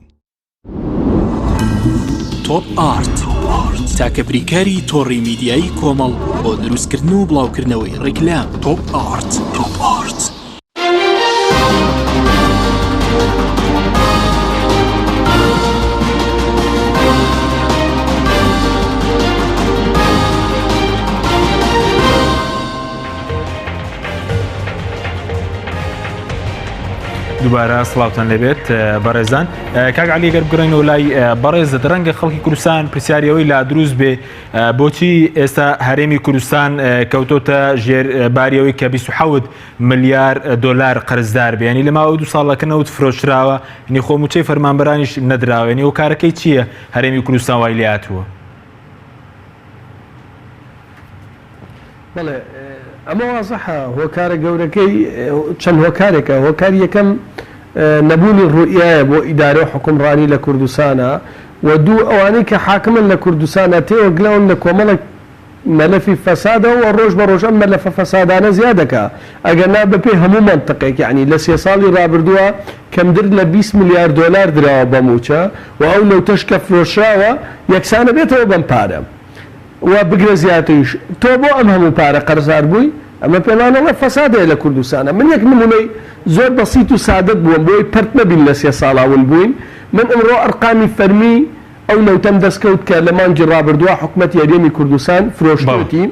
تۆپ ئارت تاکە بریکاری تۆڕی میدیایی کۆمەڵ بۆ دروستکردن و بڵاوکردنەوەی ڕیکلام. تۆپ ئارت. دووبارە سڵاوتان لەبێت بەڕێزان کاک علی گەر بگەڕێنەوە لای بەڕێزت ڕەنگە خەڵکی کوردستان پرسیاریەوەی لا دروست بێ بۆچی ئێستا هەرێمی کوردستان کەوتۆتە ژێر باریەوەی کە 27 ملیار دلار قەرزدار بێ ینی لە ماوەی 2 ساڵەکە نەوت فرۆشراوە ینی خۆموچەی فەرمانبەرانیش نەدراوە ینی ئەو کارەکەی چییە هەرێمی کوردستان وای لێ هاتووە؟ بەڵێ ئەمە وازەحە هۆکارە گەورەکەی چەند هۆکارێکە هۆکاری یەکەم نەبوونی ڕوئیایە بۆ ئیدارە و حکومڕانی لە کوردستانە و دوو ئەوانەی کە حاکمن لە کوردستانە تێوەگلاون لە کۆمەڵک مەلەفی فەسادە و ڕۆژ بە ڕۆژ ئەم مەلەفە فەسادانە زیادەکە ئەگەر نا بەپێی هەموو منتەقێک یعنی لە 3 ساڵی ڕابردووە کەمتر لە 20 ملیار دلار دراوە بە موچە و ئەو لەو تەشکە فرۆشراوە یەکسانە بێتەوە بەم پارە و بگرە زیاتریش تۆ بۆ ئەم هەموو پارە قەرزار بووی ئەمە پێمانەوە فەسادەیە لە کوردستانە. من یەک نمونەی زۆر بەسیط و سادەت بووم بۆی پەرت نەبین لە 3 ساڵاون بووین. من ئەمڕۆ ئەرقامی فەرمی ئەو لەوتەم دەستکەوت کە لە مانگی ڕابردووە حکوومەتی هەرێمی کوردستان فرۆشتوتی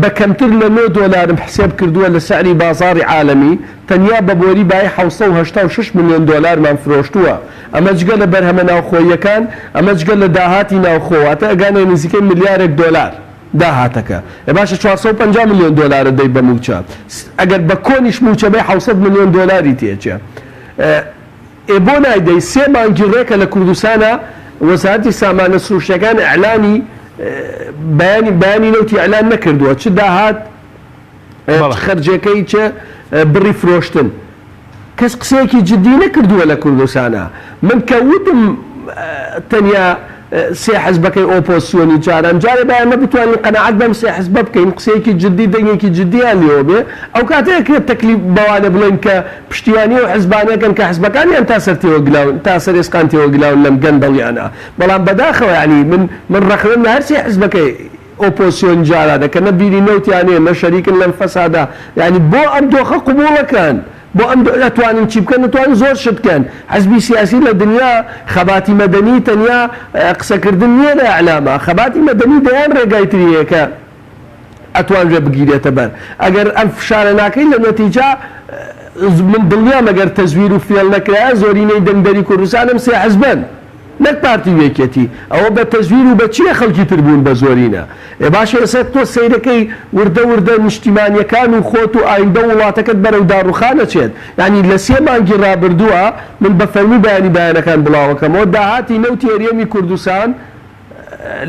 بە کەمتر لە 9 دلارم حساب کردووە لە سعری بازاری عالەمی تەنیا بە بۆری بای 786 ملیۆن دلارمان فرۆشتووە. ئەمە جگە لە بەرهەمە ناوخۆیەکان ئەمە جگە لە داهاتی ناوخۆواتە ئەگانەی نزیکەی ملیارێک دلار داهاتەکە باشە 450 ملیۆن دلار دەی بە موچە ئەگەر بە کۆنیش موچە بێ 700 ملیۆن دلاری تێچە بۆ نایدەی 3 مانگی ڕێکە لە کوردستانە وەزارەتی سامانە سروشتەکان ئەعلانی بەیانی نەوتی ئەلان نەکردووە چ داهات خەرجەکەی چ بڕی فرۆشتن کەس قسەیەکی جددی نەکردووە لە کوردستانە من کە وتم تەنیا سێ حزبەکەی ئۆپۆسیۆنی جاران جارێ بایان نەبتوانین قەنەعەت بەم سێ حزبە بکەین قسەیەکی جددی دەنگێکی جددیان لێوە بێ ئەو کاتەیە تەکلیف بەوانە بڵێن کە پشتیوانی و حزبانەکەن کە حزبەکانیان تا سەر تێوەگلاون تا سەر ئێسقان تێوەگلاون لەم گەندەڵیانە بەڵام بەداخەوە یعنی من ڕەخنم لە هەر سێ حزبەکەی ئۆپۆسیۆن جارانە کە نەبیری نەوتیانێ نە شەریکن لەم فەسادا یعنی بۆ ئەم دۆخە قبوڵەکەن بۆ ئەم دەتوانین چی بکەن نتوانین زۆر شت بکەن حزبی سیاسی لە دنیا خەباتی مەدەنی تەنیا قسەکردن نییە لە ئەعلامە خەباتی مەدەنی دەیان ڕێگای تریەیە کە ئەتوانرێ بگیرێتە بەر ئەگەر ئەم فشارە ناکەی لە نەتیجا من دڵنیام ئەگەر تەزویر و فێڵ نەکرا زۆرینەی دەنگدەری کوردستانم سێ حزبن نەک پارتی وێکێتی ئەوە بە تەزویر و بە چیە خەڵکی تر بوون بە زۆرینە باشە ئێستا تۆ سەیرەکەی وردە نیشتیمانیەکان و خۆت و ئایندە وڵاتەکەت بەرەو داڕوخانە چێت یعنی لە 3 مانگی ڕابردووە من بە فەرمی بەیانەکان بڵاوەکەمەوە داهاتی نەوتی هەرێمی کوردستان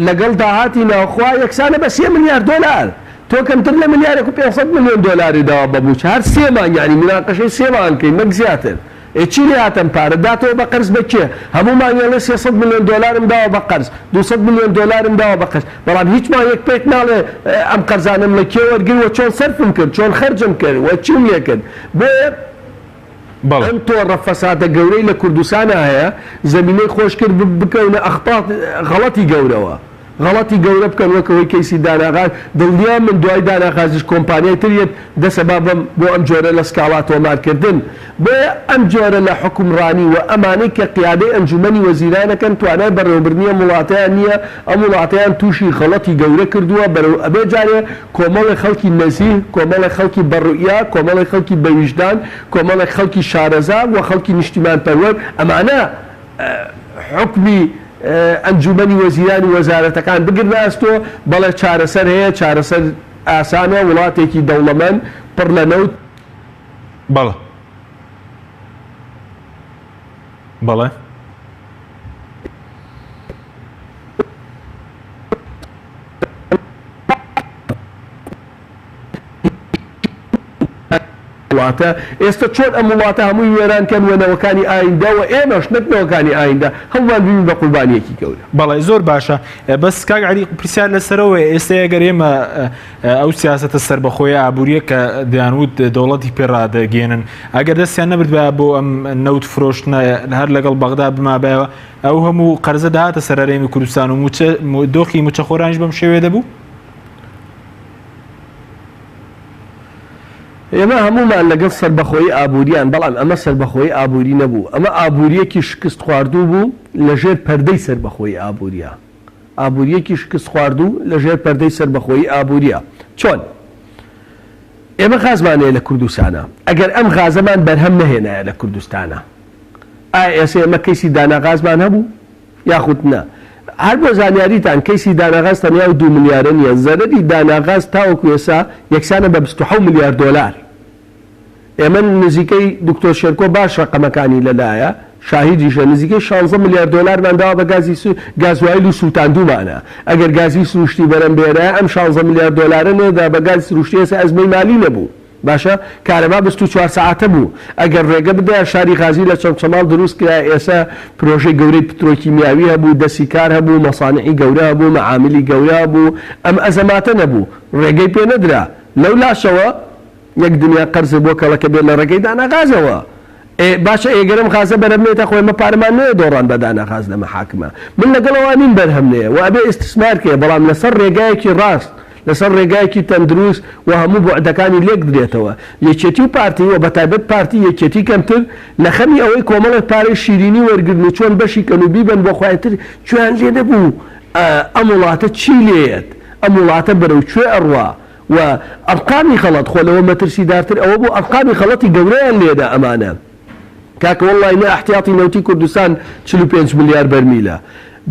لەگەڵ داهاتی ناوخوا یەکسانە بە 3 ملیار دۆلار تۆ کەمتر لە ملیارێک و 500 ملیۆن دۆلاری داوا بەبووچ هەر 3 مانگ یعنی مناقەشەی 3 مانگکەین نەک زیاتر چی لێ هاتم پارە داتەوە بە قرز بکێ هەموو مانگیانە 300 ملیۆن دۆلارم داوە بە قرز 200 ملیۆن دۆلارم داوە بە قرز بەڵام هیچ مانگێک پێک ناڵێ ئەم قەرزانم لە کێ وەرگریوە چۆن سەرفم کرد چۆن خەرجم کرد وە چیم لێ کرد بۆیە ئەم تۆڕە فەسادە گەورەی لە کوردستانە هەیە زەمینەی خۆش کرد بکەونە ئەخطات غەڵەتی گەورەوە غەڵەتی گەورە بکەن وەکەوەی کەیسی داناغاز دڵنیام من دوای داناغازیش کۆمپانیای تریت دەسەبا بۆ ئەم جۆرە لە سکاڵا تۆمارکردن بۆیە ئەم جۆرە لە حکومڕانی و ئەمانەی کە قیادەی ئەنجومەنی وەزیرانەکەن توانای بەڕێوەبردنیە وڵاتەیان نییە ئەم وڵاتەیان تووشی غەڵەتی گەورە کردووە بەرەو ئەبێ جارێ کۆمەڵی خەڵکی نەزیه کۆمەڵی خەڵکی بەڕوئیا کۆمەڵی خەڵکی بەویژدان کۆمەڵی خەڵکی شارەزا و خەڵکی نیشتیمان پەروەر ئەمانە حکمی ئەنجومەنی وەزیرانی وەزارەتەکان بگرنە ئەستۆ بەڵێ چارەسەر هەیە چارەسەر ئاسانە وڵاتێکی دەوڵەمەند پڕ لە نەوت بەڵێ وڵاتە ئێستا چۆن ئەم وڵاتە هەمووی وێرانکەن وێنەوەکانی ئایندە و ئێمەش نەکنەوەکانی ئایندە هەمووان ببین بە قوربانیەکی گەورە بەڵێ زۆر باشە بەس کاک عەلی پرسیار لەسەرەوە ئێستا ئەگەر ئێمە ئەو سیاسەتە سەربەخۆیە ئابووریە کە دەیانوت دەوڵەتی پێڕادەگەێنن ئەگەر دەستیان نەبرد بۆ ئەم نەوت فرۆشتنە هەر لەگەڵ بەغدا بمابێەوە ئەو هەموو قەرزە داهاتە سەر هەرێمی کوردستان و دۆخی موچەخۆرانیش بەم شێوێ دەبوو ئێمە هەمومان لەگەڵ سەربەخۆی ئابووریان بەڵام ئەمە سەربەخۆی ئابووری نەبوو ئەمە ئابووریەکی شکست خواردوو بوو لەژێر پەردەی سەربەخۆی ئابووریە ئابووریەکی شکست خواردوو لەژێر پەردەی سەربەخۆی ئابووریە چۆن ئێمە غازمانەیە لە کوردستانە ئەگەر ئەم غازەمان بەرهەم نەهێنایە لە کوردستانە ئێستا ئێمە کەیسی داناغازمان هەبوو یاخود نە هەر بۆ زانیاریتان کەیسی داناغاز تەنیا 2 ملیارە نییە زەرەری داناغاز تاوەکو ئێستا یەکسانە بە 27 ملیار دۆلار ئێمە نزیکەی دکتۆر شێرکۆ باش ڕقەمەکانی لەلایە شاهیدیشە نزیکەی 16 ملیار دۆلارمان داوا بە گازوایل و سووتاندومانە ئەگەر گازی سروشتی بەرەمبێرە ئەم 16 ملیار دۆلارە نێدا بە گازی سروشتی ئێستا ئەزمەی مالی نەبوو باشە کارەبا 24 ساعتە بوو ئەگەر ڕێگە بدە شاری غازی لە چەمچەماڵ دروست کرا ئێستا پرۆژەی گەورەی پترۆکیمیاوی هەبوو دەستی کار هەبوو مەسانعی گەورە هەبوو مەعاملی گەورە بوو ئەم ئەزەماتە نەبوو ڕێگەی پێ نەدرا لەو لاشەوە یەک دنیا قەرزە بۆ کەڵەکە بێت لە ڕێگەی داناغازەوە باشە ئێگەرم غازە بەرەمێتە خۆی مە پارەمان نەیە دۆڕان بە داناغاز لە مەحاکمە من لەگەڵەوانین بەرهەم نەیە و ئەبێ ئیستثمار کێ بەڵام لەسەر ڕێگایەکی ڕاست لەسەر ڕێگایەکی تەندروست و هەموو بوعدەکانی لێک درێتەوە یەکێتی و پارتی و بەتایبەت پارتی یەکێتی کەمتر لە خەمی ئەوەی کۆمەڵێک پارەی شیرینی وەرگرن و چۆن بەشی کەن و بیبن بۆ خوایتر کوێیان لێ نەبوو ئەم وڵاتە چی لێت ئەم وڵاتە بەرەو کوێ ئەڕوا و ئەرقامی خەڵەت خۆ لەوە مەترسیدارتر ئەوە بوو ئەرقامی خەڵەتی گەورەیان لێدا ئەمانە کاکە وەڵڵای نە ئەحتیاطی نەوتی کوردستان 45 ملیار بەرمیلە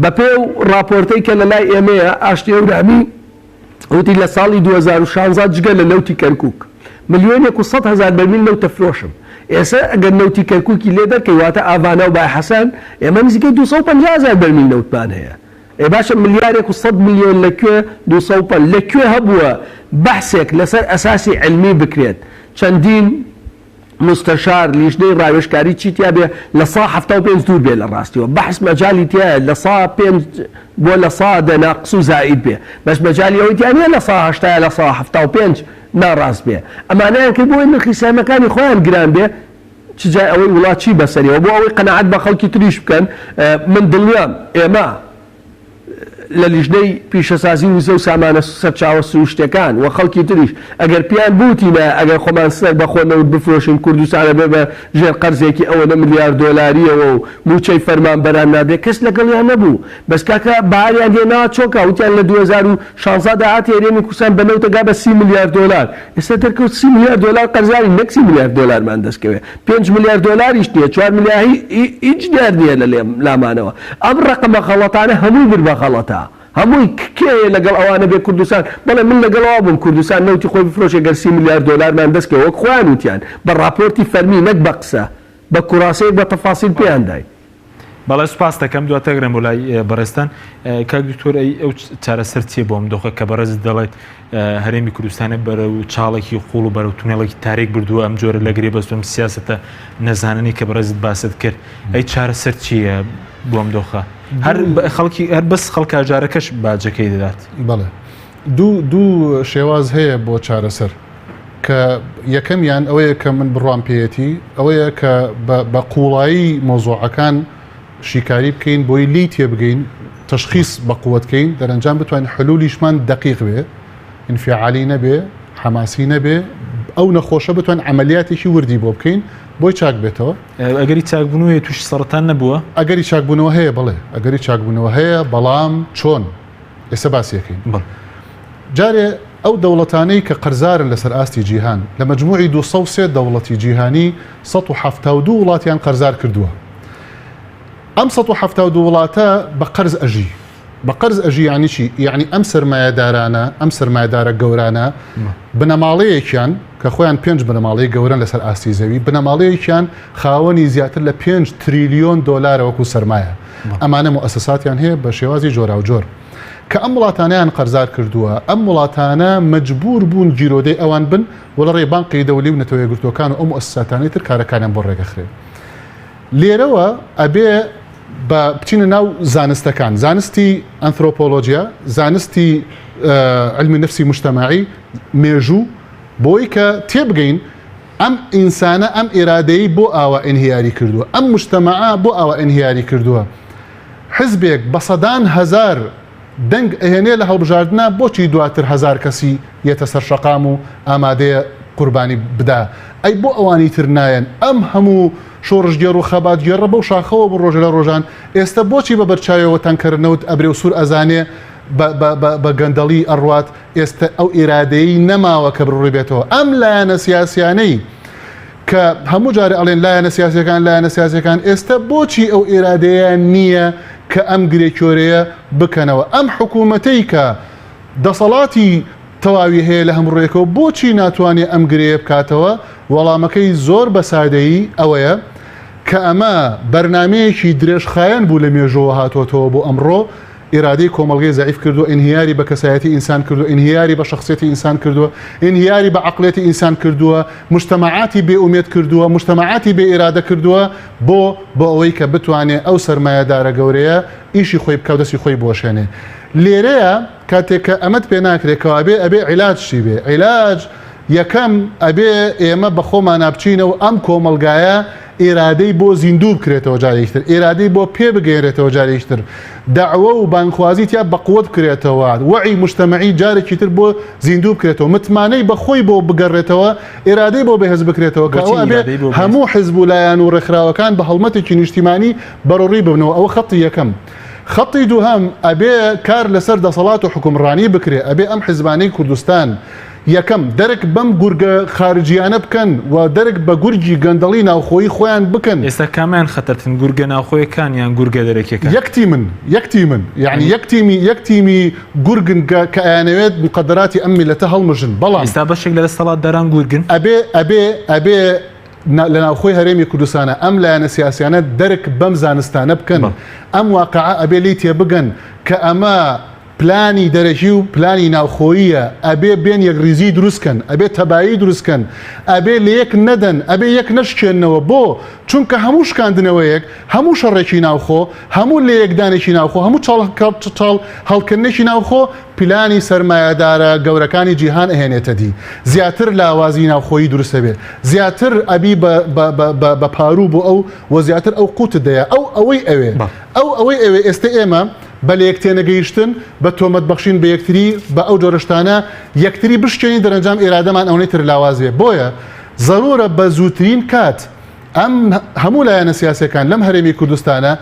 بەپێ و راپۆرتەی کە لە لای ئێمەیە ئاشتی ئەورامی وتی لە ساڵی 2016 جگە لە نەوتی کەرکووک 1,100,000 بەرمیل نەوتە فرۆشم ئێستا ئەگەر نەوتی کەرکووکی لێ دەرکەی واتە ئاڤانە و بای حەسەن ئێمە نزیکەی 250,000 بەرمیل نەوتمان هەیە باشە ملیارێک و 100 میلیۆن لەکوێ 250 لەکوێ هەبووە بەحسێک لەسەر ئەساسی علمی بکرێت چەندین مستشار لیژنەی ڕاوێژکاری چیتیا بێ لە 175 دوور بێ لە ڕاستیەوە بەحس مەجای تایە لە 105 بۆ لە 100 ناقص و زائید بێ بەس مەجای ئەوەی تیانە لە 180 لە 175 ناڕاست بێ ئەمانەیان کرد بۆی نرخی سامەکانی خۆیان گران بێ چجای ئەوەی وڵاتی بەسەریەوە بۆ ئەوەی قەنەعەت بە خەڵکی تریش بکەن من دڵنیام ئێمە لە لیژنەی پیشەسازی وزە و سامانە سەرچاوە سروشتەکان و خەڵکی تریش ئەگەر پیان بوتینە ئەگەر خۆمان سەر بەخۆنەوت بفرۆشن کوردستانە بێ بە ژێر قەرزێکی ئەوەنە ملیار دۆلاریەوە و موچەی فەرمانبەران نابێت کەس لەگەڵیان نەبوو بەس کاکە بەهاریان دێناوە چۆکە وتیان لە 2016 داهاتی هەرێمی کوردستان بەنەوتەگا بە 30 میلیارد دۆلار ئێستا دەرکەوت 30 میلیارد دۆلار قەرزاری نەک 30 میلیارد دۆلارمان دەستکەوێت 5 میلیارد دۆلاریش نییە 4 میلیارد هیچ دیار نییە لە لامانەوە ئەم ڕقمە خەڵەتانە هەمووی بر بە خەڵەتە هەمووی کێ لەگەڵ ئەوانە بێ کوردستان بەڵێ من لەگەڵەوە بووم کوردستان نەوتی خۆی بفرۆشێ گەر 30 میلیارد دۆلارمان دەستکەوە وەک خۆیان وتیان بە راپۆرتی فەرمی نەک بە قسە بە کوڕاسەیەک بە تەفاسیل پێیان دای بەڵێ سوپاس دەکەم دواتەگرم بۆ لای بەڕێستان کاک دکتۆر ئەو چارەسەر چیە بۆم دۆخە کە بەڕێزت دەڵێت هەرێمی کوردستانە بەرە و چاڵێکی قوڵ و بەرە و تونێڵێکی تاریک بردووە ئەم جۆرە لەگرێ بەستم سیاسەتە نەزاننی کە بەڕێزت باست کرد ئەی چارەسەر چییە بۆم دۆخە هەر خەڵکی هەر بەس خەڵکە جارەکەش باجەکەی دەدات بەڵێ دوو شێواز هەیە بۆ چارەسەر کە یەکەمیان ئەوەیە کە من بڕوان پێیەتی ئەوەیە کە بە قوڵایی مۆزوعەکان شیکاری بکەین بۆی لی تێبگەین تشخیص بە قووەتکەین دەرەنجام بتوانین حلولیشمان دقیق بێ انفعالی نەبێ حماسی نەبێ ئەو نەخۆشە بتوان عملیاتێکی وردی بۆ بکەین بۆی چاک بێتەوە ئەگەری چاکبوونەوەی توش سەرەتان نەبووە ئەگەری چاکبوونەوە هەیە بڵێ ئەگەری چاکبوونەوە هەیە بەڵام چۆن ئێستا باسیەکەین جارێ ئەو دەوڵەتانەی کە قەرزارن لەسەر ئاستی جیهان لە مەجموعی 203 دەوڵەتی جیهانی 172 وڵاتیان قەرزار کردووە ئەم 172 وڵاتە بە قەرز ئەژی بە قەرز ئەژی یعنی چی؟ یعنی ئەم سەرمایەدارانە ئەم سەرمایەدارە گەورانە بنەماڵەیەکیان کە خۆیان 5 بنەماڵەی گەورن لەسەر ئاستی زەوی بنەماڵەیەکیان خاوەنی زیاتر لە 5 تریلیۆن دۆلار وەکو سەرمایە ئەمانە مؤسساتیان هەیە بە شێوازی جۆرا و جۆر کە ئەم وڵاتانیان قەرزار کردووە ئەم وڵاتانە مەجبور بوون گیرۆدەی ئەوان بن وەڵە ڕێبانقی دەولی و نەتەوە یەکگرتوەکان و ئەم مؤسساتانەی تر کارەکانیان بۆ ڕێگەخرێ لێرەوە ئەبێ بە بچینە ناو زانستەکان زانستی ئەنترۆپۆلۆژیا زانستی علمی نفسی مجتمعی مێژوو بۆی کە تێبگەین ئەم ئینسانە ئەم ئێرادەی بۆ ئاوا ئینهیاری کردووە ئەم مجتمعە بۆ ئاوا ئینهیاری کردووە حزبێک بە سەدان هەزار دەنگ ئەهێنێ لە هەڵبژاردنە بۆچی دواتر هەزار کەسی یەتە سەر شەقام و ئامادەیە قوربانی بدا ئەی بۆ ئەوانی تر نایەن ئەم هەموو شۆڕژگێڕ و خەباتگێڕە بەو شاخەوە بۆ ڕۆژە لە ڕۆژان ئێستا بۆچی بە بەرچاوەوە تەنکردنەوت ئەبرێ و سوور ئەزانێ بە گەندەڵی ئەڕوات ئێستا ئەو ئێرادەیی نەماوە کە بڕوڕی بێتەوە ئەم لایەنە سیاسیانەی کە هەموو جارێ ئەڵێن لایەنە سیاسەکان ئێستا بۆچی ئەو ئێرادەیە نییە کە ئەم گرێکۆرەیە بکەنەوە ئەم حکوومەتەی کە دەسەڵاتی تەواوی هەیە لە هەمڕێکەوە بۆچی ناتوانێت ئەم گرەیە بکاتەوە وەڵامەکەی زۆر بە سادەیی ئەوەیە کە ئەمە بەرنمەیەکی درێژخایەن بوو لە مێژەوە هاتوۆتەوە بۆ ئەمڕۆ ئێرادەی کۆمەڵگەی زعیف کردو ئینهیاری بە کەسایەتی ئینسان کردو ئینهیاری بە شخصیەتی ئینسان کردووە ئینهیاری بە عەقڵێتی ئینسان کردووە مجتەمەعاتی بێ ئومێد کردووە مجتەمەعاتی بێ ئێرادە کردووە بۆ ئەوەی کە بتوانێت ئەو سەرمایەدارە گەورەیە ئیشی خۆی بکە و دەستی خۆی بۆشێنێ لێرەیە کاتێک کە ئەمەت پێ ناکرێتەوە ئەبێ عیلاجشی بێ عیلاج یەکەم ئەبێ ئێمە بە خۆمان نابچینەوە ئەم کۆمەلگایە ئێرادەی بۆ زیندوو بکرێتەوە جارێکتر ئێرادەی بۆ پێ بگەێنێتەوە جارێکتر داوە و بانخوازی تیا بەقوت بکرێتەوە وعی مجتەمعی جارێکی تر بۆ زیندوو بکرێتەوە متمانەی بەخۆی بۆ بگەڕێتەوە ئێرادەی بۆ بەهێز بکرێتەوە کە هەموو حزب و لایەن و ڕێکخراوەکان بە هەڵمەتێکی نیشتیمانی بەڕۆڕی ببنەوە ئەوە خەڵی یەکەم خەڵی دووهەم ئەبێ کار لەسەر دەسەڵات و حکومڕانی بکرێ ئەبێ ئەم حیزبانەی کوردستان یەکەم دەرک بەم گورگە خارجیانە بکەن و دەرک بە گورگی گەندەڵی ناوخۆیی خۆیان بکەن ئێستا کامیان خەتەرتن گورگە ناوخۆیەکان یان گورگە دەرەکێکە یەکتی من یعنی یەکتیمی گورگن کە ئەیانەوێت مقدراتی ئەم میلەتە هەڵمژن بەڵام ئێستا بەشێک لە دەسەڵاتداران گورگن ئەبێ لەناوخۆی هەرێمی کوردستانە ئەم لایەنە سیاسیانە دەرک بەم زانستانە بکەن ئەم واقعە ئەبێ لی تێبگەن کە ئەمە پلانی دەرەکی و پلانی ناوخۆییە ئەبێ بێن یەکریزی دروستکەن ئەبێ تەبایی دروستکەن ئەبێ لە یەک نەدەن ئەبێ یەک نەشکێنەوە بۆ چونکە هەموو شکاندنەوەیەک هەموو شەڕێکی ناوخۆ هەموو لە یەکدانێکی ناوخۆ هەموو چاڵ هەڵکردنێکی ناوخۆ پلانی سەرمایەدارە گەورەکانی جیهان ئەهێنێتە دی زیاتر لاوازی ناوخۆیی دروستە بێ زیاتر ئەبی بە پاروو بۆ ئەو و زیاتر ئەو قوتت دەیە ئەوەی ئەوێ ئێستا ئێمە بە لە یەکتێنەگەیشتن بە تۆمەت بەخشین بە یەکتری بە ئەو جۆرەشتانە یەکتری بشکێنی دەرەنجام ئێرادەمان ئەوەی تر لاوازێ بۆیە ضرورە بە زووترین کات ئەم هەموو لایەنە سیاسەکان لەم هەرێمی کوردستانە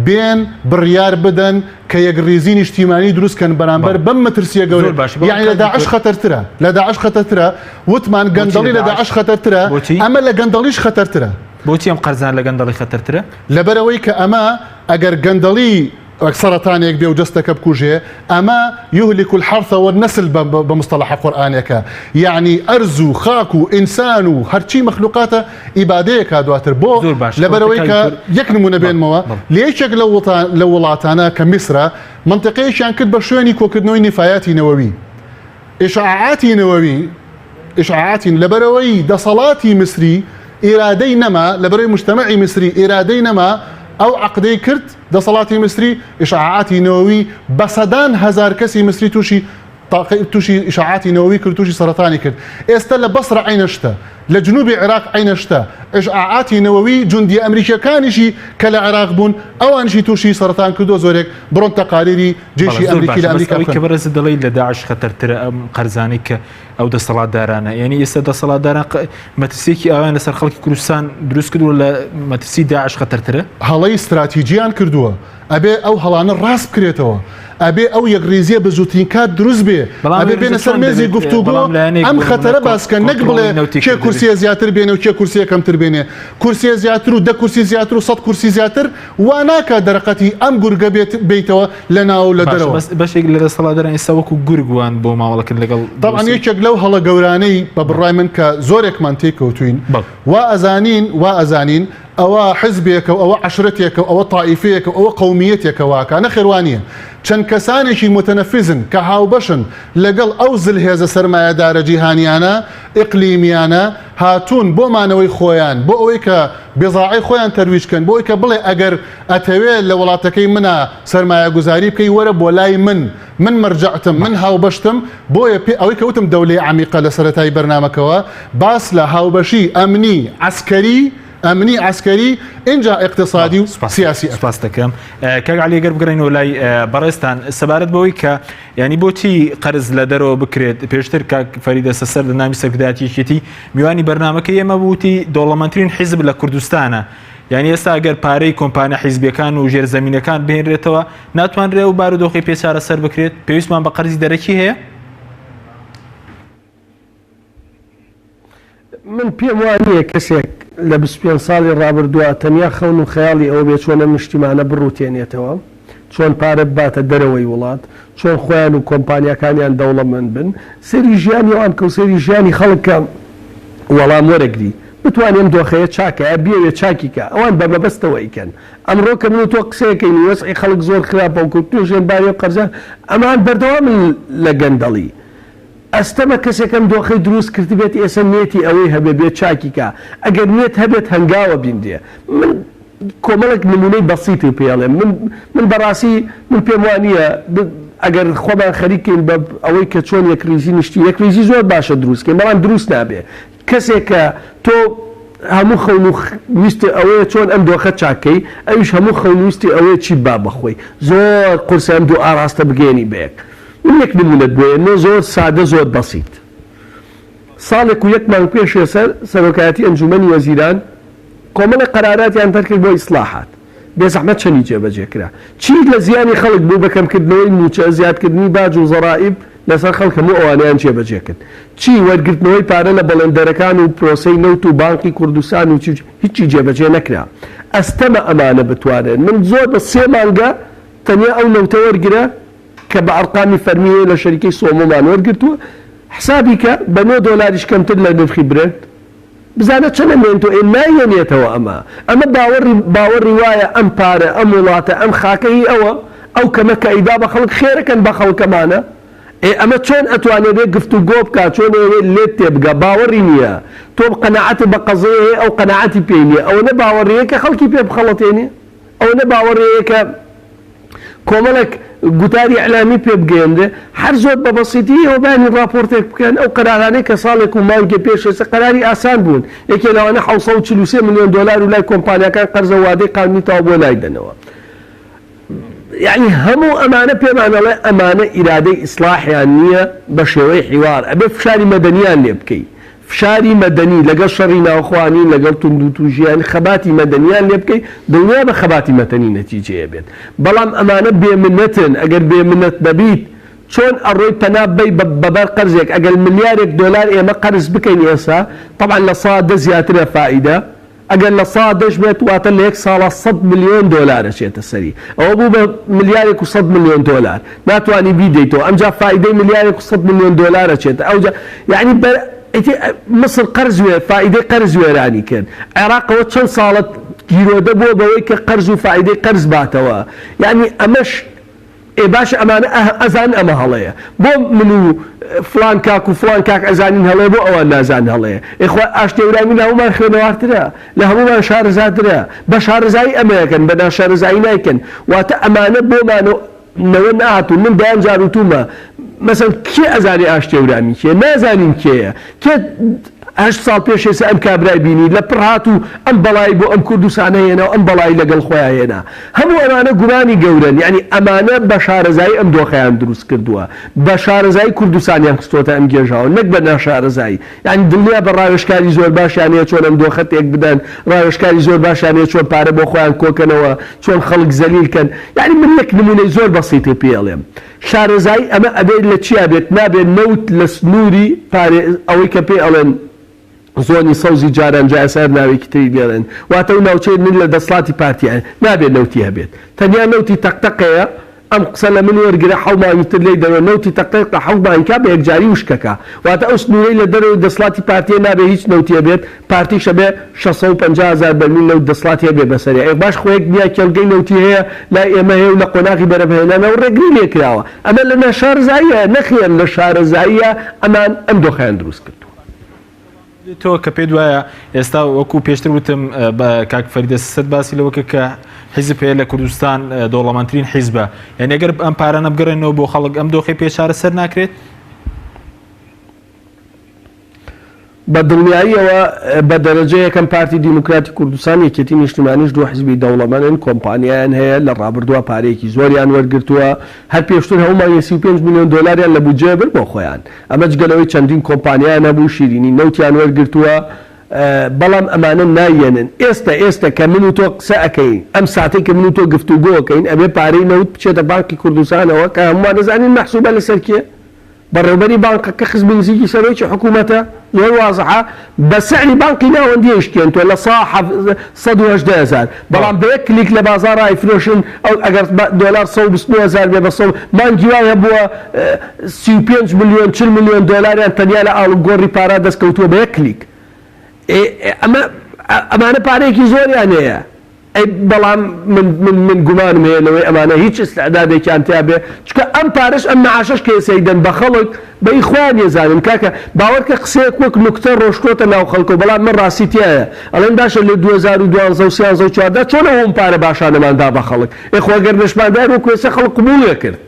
بێن بڕیار بدەن کە یەکریزی نیشتیمانی دروستکەن بەرامبەر بەم مەترسیە گەورە یعنی لە داعش خەتەرترە لە داعش خەتەرترە وتمان گەندەڵی لە داعش خەتەرترە ئەمە لە گەندەڵیش خەتەرترە بۆچی ئەم قەرزان لە گەندەڵی خەتەرترە لەبەرەوەی کە ئەمە ئەگەر گەندەڵی سەرەتانێک بێ و دەستەکە بکوژێ ئەمە یهلك الحرث والنسل بمصطلح قورئانێکە یعنی ئەرز و خاک و ئینسان و هەرچی مەخلوقاتە ئیبادەیەکا دواتر بۆ لەبەرەوەی کە یەک نمونە بێنمەوە لە یەکێک لە وڵاتانە کە میسرە منطقەیەکیان کرد بە شوێنی کۆکردنەوەی نیفایەتی نەوەوی ئیشاعاتی نەوەوی ئیشاعاتی لەبەرەوەی دەسەڵاتی میسری ئێرادەی نەما لەبەرەوەی مجتەمەعی میسری ئێرادەی نەما ئەو عقدەی کرد دەسەڵاتی میسری ئیشاعاتی نەوەوی بە سەدان هەزار کەسی میسری تووشی ئیشاعاتی نەوەوی کرد تووشی سەرەتانی کرد ئێستا لە بەسرە عینەشتە لە جنوبی عێراق عینەشتە ئیشاعاتی نەوەوی جوندی ئەمریکیەکانیشی کە لە عێراق بوون ئەوانشی تووشی سەرەتان کردو زۆرێک بڕۆن تەقاریری جێشی ئەمریکی لە ئەمریکا کە بەرز دەڵی لە داعش خەتەرترە ئەم قەرزانەی کە ئەو دەسەڵاتدارانە یعنی ئێستا دەسەڵاتداران مەترسیێکی ئەویان لەسەر خەڵکی کوردستان دروست کردووە لە مەترسی داعش خەتەرترە هەڵەی استراتیجیان کردووە ئەبێ ئەو هەڵانە ڕاست بکرێتەوە ئەبێ ئەو یەکریزیە بە زووترین کات دروست بێ ئەبێ بێنە سەر مێزی گفتوگۆ ئەم خەتەرە باسکە نەک بڵێ کێ کورسیە زیاتر بێنە و کێ کورسیە کەمتر بێنێ کورسیە زیاتر و 10 کورسی زیاتر و 100 کورسی زیاتر وا ناکە دەرەقەتی ئەم گورگە بیتەوە لە ناو لە دەرەوە بەشێک لە دەسەڵاتداران ئێستا وەکو گورگوان بۆ ماوەڵەکرد لەگەڵ طبعا یەکێک لەو هەڵە گەورانەی بە بڕای من کە زۆرێکمان تێکەوتوین وا ئەزانین ئەوە حزبێکە و ئەوە عشرەتێکە و ئەوە تائیفەیەکە و ئەوە قەومیەتێکە واکە نەخێوانیە چەند کەسانێکی متەنەفیزن کە هاوبەشن لەگەڵ ئەو زلهێزە سەرمایەدارە جیهانیانە ئیقلیمیانە هاتوون بۆ مانەوەی خۆیان بۆ ئەوەی کە بێزاعی خۆیان تەرویجکەن بۆ ئەوەی کە بڵێ ئەگەر ئەتەوێت لە وڵاتەکەی منە سەرمایە گوزاری بکەی وەرە بۆ لای من مەرجەعتم من هاوبەشتم بۆیە ئەوەی کەوتم دەولەی عەمیقە لە سەرەتای بەرنامەکەوە باس لە هاوبەشی ئەمنی عسکەری اینجا اقتصادی و سیاسی سپاس دەکەم کاک عەلی گەر بگەڕێنەوە لای بەڕێستان سەبارەت بەوەی کە ینی بۆچی قەرز لە دەرەوە بکرێت پێشتر کاک فەریدە سەسەر لە نامی سەرکردایەتیەتی میوانی بەرنامەکە ئێمە بوتی دەوڵەمەندترین حیزب لە کوردستانە یعنی ئێستا ئەگەر پارەی کۆمپانیا حیزبیەکان و ژێرزەمینەکان بهێنرێتەوە ناتوانرێ و بارودۆخی پێچارە سەر بکرێت پێویستمان بە قەرزی دەرەکی هەیە من پێم وانییە کەسێک لە 25 ساڵی ڕابردووە تەنیا خەون و خەیاڵی ئەوە بێ چۆنە نیشتیمانە بڕوتێنێتەوە چۆن پارە باتە دەرەوەی وڵات چۆن خۆیان و کۆمپانیەکانیان دەوڵەمەند بن سەری ژیانی ئەوان کە و سەری ژیانی خەڵکە وەڵام وەرەگری بتوانێن دۆخەیە چاکە بێوێ چاکیکە ئەوان بە مەبەستەوە ئیکەن ئەمڕۆ کە من و تۆ قسەیەکەین وەسعی خەڵک زۆر خراپە و توژێن باری و قەرزە ئەمان بەردەوامن لە گەندەڵی ئەستەمە کەسێکم دۆخەی دروست کرد بێت ئێستا نێتی ئەوەی هەبێ بێت چاکیکە ئەگەر نێت هەبێت هەنگاوە بیندێ من کۆمەڵێک نمونەی بەسیتی پێڵێم من بەڕاستی من پێم وانییە ئەگەر خۆمان خەریکین بە ئەوەی کە چۆن یەکریزی نیشتی یەکریزی زۆر باشە دروستکەین بەڵام دروست نابێ کەسێک کە تۆ هەموو خەون و ویست ئەوەیە چۆن ئەم دۆخە چاکەی ئەویش هەموو خەون ویستی ئەوەیە چی با بەخۆی زۆر قورسە ئەم دوو ئاراستە بگەێنی بەیەک یەک نمونەت بۆیە زۆر سادە زۆر بەسیت ساڵێک و 1 مانگ پێش سەرۆکایەتی ئەنجومەنی وەزیران کۆمەڵی قەراراتیان دەرکرد بۆ ئیسلاحات بێزەحمەت چەندی جێبەجێکرا چی لە زیانی خەڵک بوو بەکەمکردنەوەی موچە زیادکردنی باج و زەرائب لەسەر خەڵک هەموو ئەوانیان جێبەجێ کرد چی وەرگرتنەوەی پارە لە بەڵێندەرەکان و پرۆسەی نەوت و بانکی کوردستان و هیچی جێبەجێ نەکرا ئەستەمە ئەمانە بتوانن من زۆر بە 3 مانگە تەنیا ئەو نەوتە وەرگرە کە بە ئەرقامی فەرمیەوە لە شەریکەی سۆمۆمان وەرگرتووە حسابی کە بە $9 کەمتر لە نرخی برنت بزانە چەنە مێنتۆ نایێنێتەوە ئەمە باوەڕی وایە ئەم پارە ئەم وڵاتە ئەم خاکەی ئەو کەمە کە ئیدا بە خەڵک خێرەکەن بە خەڵکەمانە ئەمە چۆن ئەتوانێت بێ گفتوگۆ بکە چۆن لێت تێبگە باوەڕی نییە تۆ قەناعەت بە قەزەیە هەیە ئەو قەناعەتی پێی نییە ئەوە نە باوەڕەیە کە خەڵکی پێ بخەڵەتێنێ ئەوە نە باوەڕەیە کە کۆمەڵک گوتاری ئەعلامی پێ بگەێنرێ هەر زۆر بە بەسیتی ئەو بانی راپۆرتێک بکەن ئەو قەرارانەی کە ساڵێک و مانگە پێشێسە قەراری ئاسان بوون یەکێ لەوانە 743 ملیۆن دلار و لای کۆمپانیەکان قەرزە وادەی قانونی تاوا بۆ لای دەنەوە يعني همو أمانة بمعنى لا أمانة إرادة إصلاح يعني بشوي حوار أبي فشاري مدنيان ليبكي فشاري مدني لقى شرينا أخواني لقى تندوتوجيان خباتي مدنيان ليبكي دنيا بخباتي مدني نتيجة يبين بلام أمانة بيمنتن أجر بيمنت ببيت شون الروي تنابي ببر قرزك أجل مليار دولار إما قرز بكين يسا طبعا لصاد زيادة فائدة أجل لصادش بيت واتل ليك صار 100 مليون دولار شيء تسري أو أبو مليارك و100 مليون دولار ما تواني بيديتو أم جا فائدة مليارك و100 مليون دولار شيء أو جا يعني مصر قرز فائدة قرز ويراني كان عراق وشن صالت كيلو دبو بويك قرز وفائدة قرز باتوا يعني أمش باش أمانة أزان أما هلايا بو منو فلان كاك وفلان كاك أزانين هلايا بو أوان نازان هلايا إخوة أشتي ورامي لهم ما خينوار ترى لهم ما شهر زاد ترى بشهر زاي أمريكان بنا شهر زاي نايكن واتا أمانة بو مانو نوان آتو من دان جاروتوما مثلا كي أزاني أشتي ورامي كي نازانين كي 8 ساڵ پێشێسە ئەم کابرای بینی لە پڕهات و ئەم بەڵای بۆ ئەم کوردستانەیەنە و ئەم بەڵای لەگەڵ خۆیانهێنا هەموو ئەمانە گومانی گەورن یعنی ئەمانە بە شارەزایی ئەم دۆخەیان دروست کردووە بە شارەزایی کوردستانیان خستۆتە ئەم گێژاوە نەک بە ناشارەزایی یعنی دڵنیا بە ڕاوێژکاری زۆر باشیانەیە چۆن ئەم دۆخە تێک بدەن ڕاوێژکاری زۆر باشیانەیە چۆن پارە بۆ خۆیان کۆکەنەوە چۆن خەڵک زەلیلکەن یعنی من یەک نمونەی زۆر بەسیتی پێڵێم شارەزایی ئەمە ئەبێت لە چیا بێت نابێت نەوت لە سنووری ئەوەی کە پێ ئەڵێن زۆنی سەوزی جاران جاسەر ناوێکی تری لێڵێن واتە و ناوچەی من لە دەسڵاتی پارتیان نابێت نەوتی هەبێت تەنیا نەوتی تەقتەقەیە ئەم قسە لە من وەرگرە حەڵمانی تر لێی دەوێت نەوتی تەقتەقە حەڵمانکا بە یەکجاری وشکەکە واتە ئەو سنوورەی لە دەرەوەی دەسڵاتی پارتیە نابێت هیچ نەوتی هەبێت پارتیشە بێ 650,000 بەرمیل نەوت دەسڵاتی هەبێ بەسەری ئەی باش خۆیەک نییە کێڵگەی نەوتی هەیە لای ئێمە هەیە و لە قۆناغی بەرەبهێنانەوە ڕێگری لێکراوە ئەمە لە ناشارەزاییە نەخێن لە شارەزاییە ئەمان ئەم دۆخەیان دروست کرد تۆ کە پێ دوایە ئێستا وەکو پێشتر وتم بە کاک فەریدە سەد باسی لەوەکە کە حیزب هەیە لە کوردستان دەوڵەمەندترین حیزبە یعنی ئەگەر ئەم پارانە بگەڕێنەوە بۆ خەڵک ئەم دۆخی پێ چارەسەر ناکرێت بە دڵنیاییەوە بە دەرەجە یەکەم پارتی دیموکراتی کوردستان یەکێتی نیشتیمانیش دو حیزبی دەوڵەمەندن کۆمپانیایان هەیە لە ڕابردووە پارەیەکی زۆریان وەرگرتووە هەر پێشتر هەمومان 35 ملیۆن دۆلاریان لە بودجێ بر بۆ خۆیان ئەمە جگەلەوەی چەندین کۆمپانیایان هەبوو شیرینی نەوتیان وەرگرتووە بەڵام ئەمانە نایەنن ئێستا کە من و تۆ قسە ئەەکەین ئەم ساتێک کە من و تۆ گفتوگۆەکەین ئەبێ پارەی نەوت بچێتە بانکی کوردستانەوە کە هەمووان دەزانین مەحسوبە لەسەر کێ بەڕێوەبەری بانکەکە خزمی نزیکی سەرۆکی حکوومەتە زۆر وازحە بە سعری بانکی ناوەندی شتێن تۆ لە 180,000 بەڵام بە یەک کلیک لە بازاڕ ئایفرۆشن ئەو ئەگەر دۆلار 120,000 بێ بە مانگی وایە بووە 35 ملیۆن 40 ملیۆن دۆلاریان تەنیا لە ئاڵوگۆڕی پارا دەستکەوتووە بە یەک کلیک ئەمانە پارەیەکی زۆریان هەیە بەڵام من گومانم هەیە لەوەی ئەمانە هیچ ئستعدادێکیان تیا بێ چکە ئەم پارەش ئەم مەعاشەش کێسەیدەن بە خەڵک بە ئیخوان ێزانن کاکە باوەڕکە قسەیەک وەک نوکتە ڕۆشتۆتە ناو خەڵکە بەڵام من ڕاستی تایە ئەڵێن باشە لە 2012 و 2014 چۆنەوە ئەم پارە باشانەماندا بە خەڵک ئێخواگەر نەشماندار وەکو ئێستا خەڵک قبوڵە کرد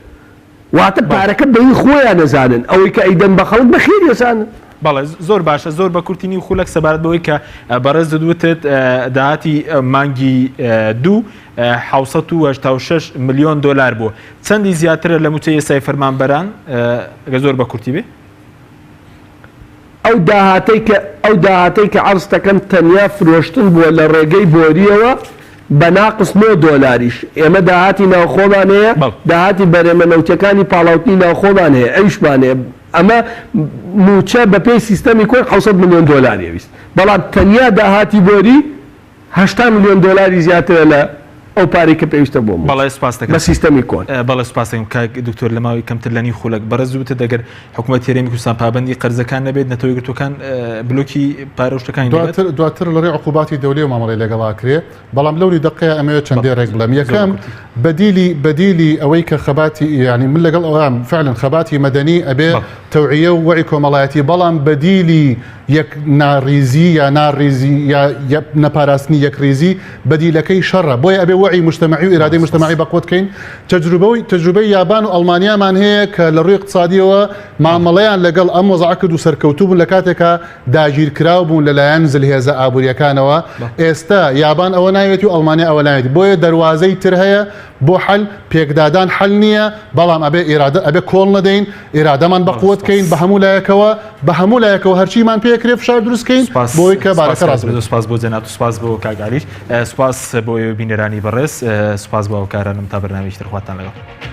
واتە پارەکە بەی خۆیان نەزانن ئەوەی کە ئەیدەن بە خەڵک بەخێر ێزانن بەڵێ زۆر باشە زۆر بە کورتینی و خولەک سەبارەت بەوەی کە بەڕێز دەدوتت داهاتی مانگی 786 ملیۆن دۆلار بوو چەندی زیاترە لە موچە ئێستای فەرمانبەران ئەگە زۆر بە کورتی بێ ئەو داهاتەی کە عەرز دەکەن تەنیا فرۆشتن بووە لە ڕێگەی بۆریەوە بە ناقص 9 دۆلاریش ئێمە داهاتی ناوخۆمان هەیە داهاتی بەرێمە نەوتەکانی پاڵاوتنی ناوخۆمان هەیە ئەویشمان هەیە ئەمە موچە بە پێی سیستەمی کۆن 600 ملیۆن دۆلاری ویست بەڵام تەنیا داهاتی بۆری 80 ملیۆن دۆلاری زیاترە ئەو پارەی کە پێویستە بۆ بەڵێ سپاس بە سیستەمی کۆن بەڵێ سپاسم کاک دکتۆر لە ماوەی کەمتر لە نیو خولەک بەڕێز وتە دەگەر حکوومەت هێرێمی کوردستان پابەندی قەرزەکان نەبێت نەتەوەی گرتوەکان بلۆکی پارۆشتەکانی دواتر لەڕێ عقوباتی دەولی و مامەڵی لەگەڵاکرێ بەڵام لەوری دقەیە ئەمەوێت چەندێ ڕێک بڵێم یەکەم بەدیلی ئەوەی کە خەباتی ینی من لەگەڵ ئەوام فعلا خەباتی مەدەنی ئەبێ تەوعیە و وەعی کۆمەڵایەتی بەڵام بەدیلی یەک ناڕیزی یا ناڕیزی یا نەپاراستنی یەکڕیزی بەدیلەکەی شەڕە بۆیە ئەبێ وەعی مجتمعی و ئیرادەی مجتمعی بەقوتکەین تەجروبەی یابان و ئەڵمانیامان هەیە کە لە ڕووی اقتصادیەوە مامەڵەیان لەگەڵ ئەم وەزعە کرد و سەرکەوتوو بوون لە کاتێکە داگیرکراو بوون لەلایەن زلهێزە ئابوووریەکانەوە ئێستا یابان ئەوە ناوێتی و ئەڵمانیا ئەوە ناوێتی بۆیە دەواازەی تر هەیە بۆ حل پێکدادان حل نییە بەڵام ئەبێ کۆڵ نەدەین ئێرادەمان بەقوتکەین بە هەموو لایەکەوە هەرچیمان پێکرێ فشار دروستکەین بۆی کە بارەکە ڕاست سپاس بۆ جەناب سپاس بۆ کاگالیش سپاس بۆ بینەرانی بەڕێز سپاس بۆ ئەو کارانم تا بەرنامەی تر خواتان لەگەڵ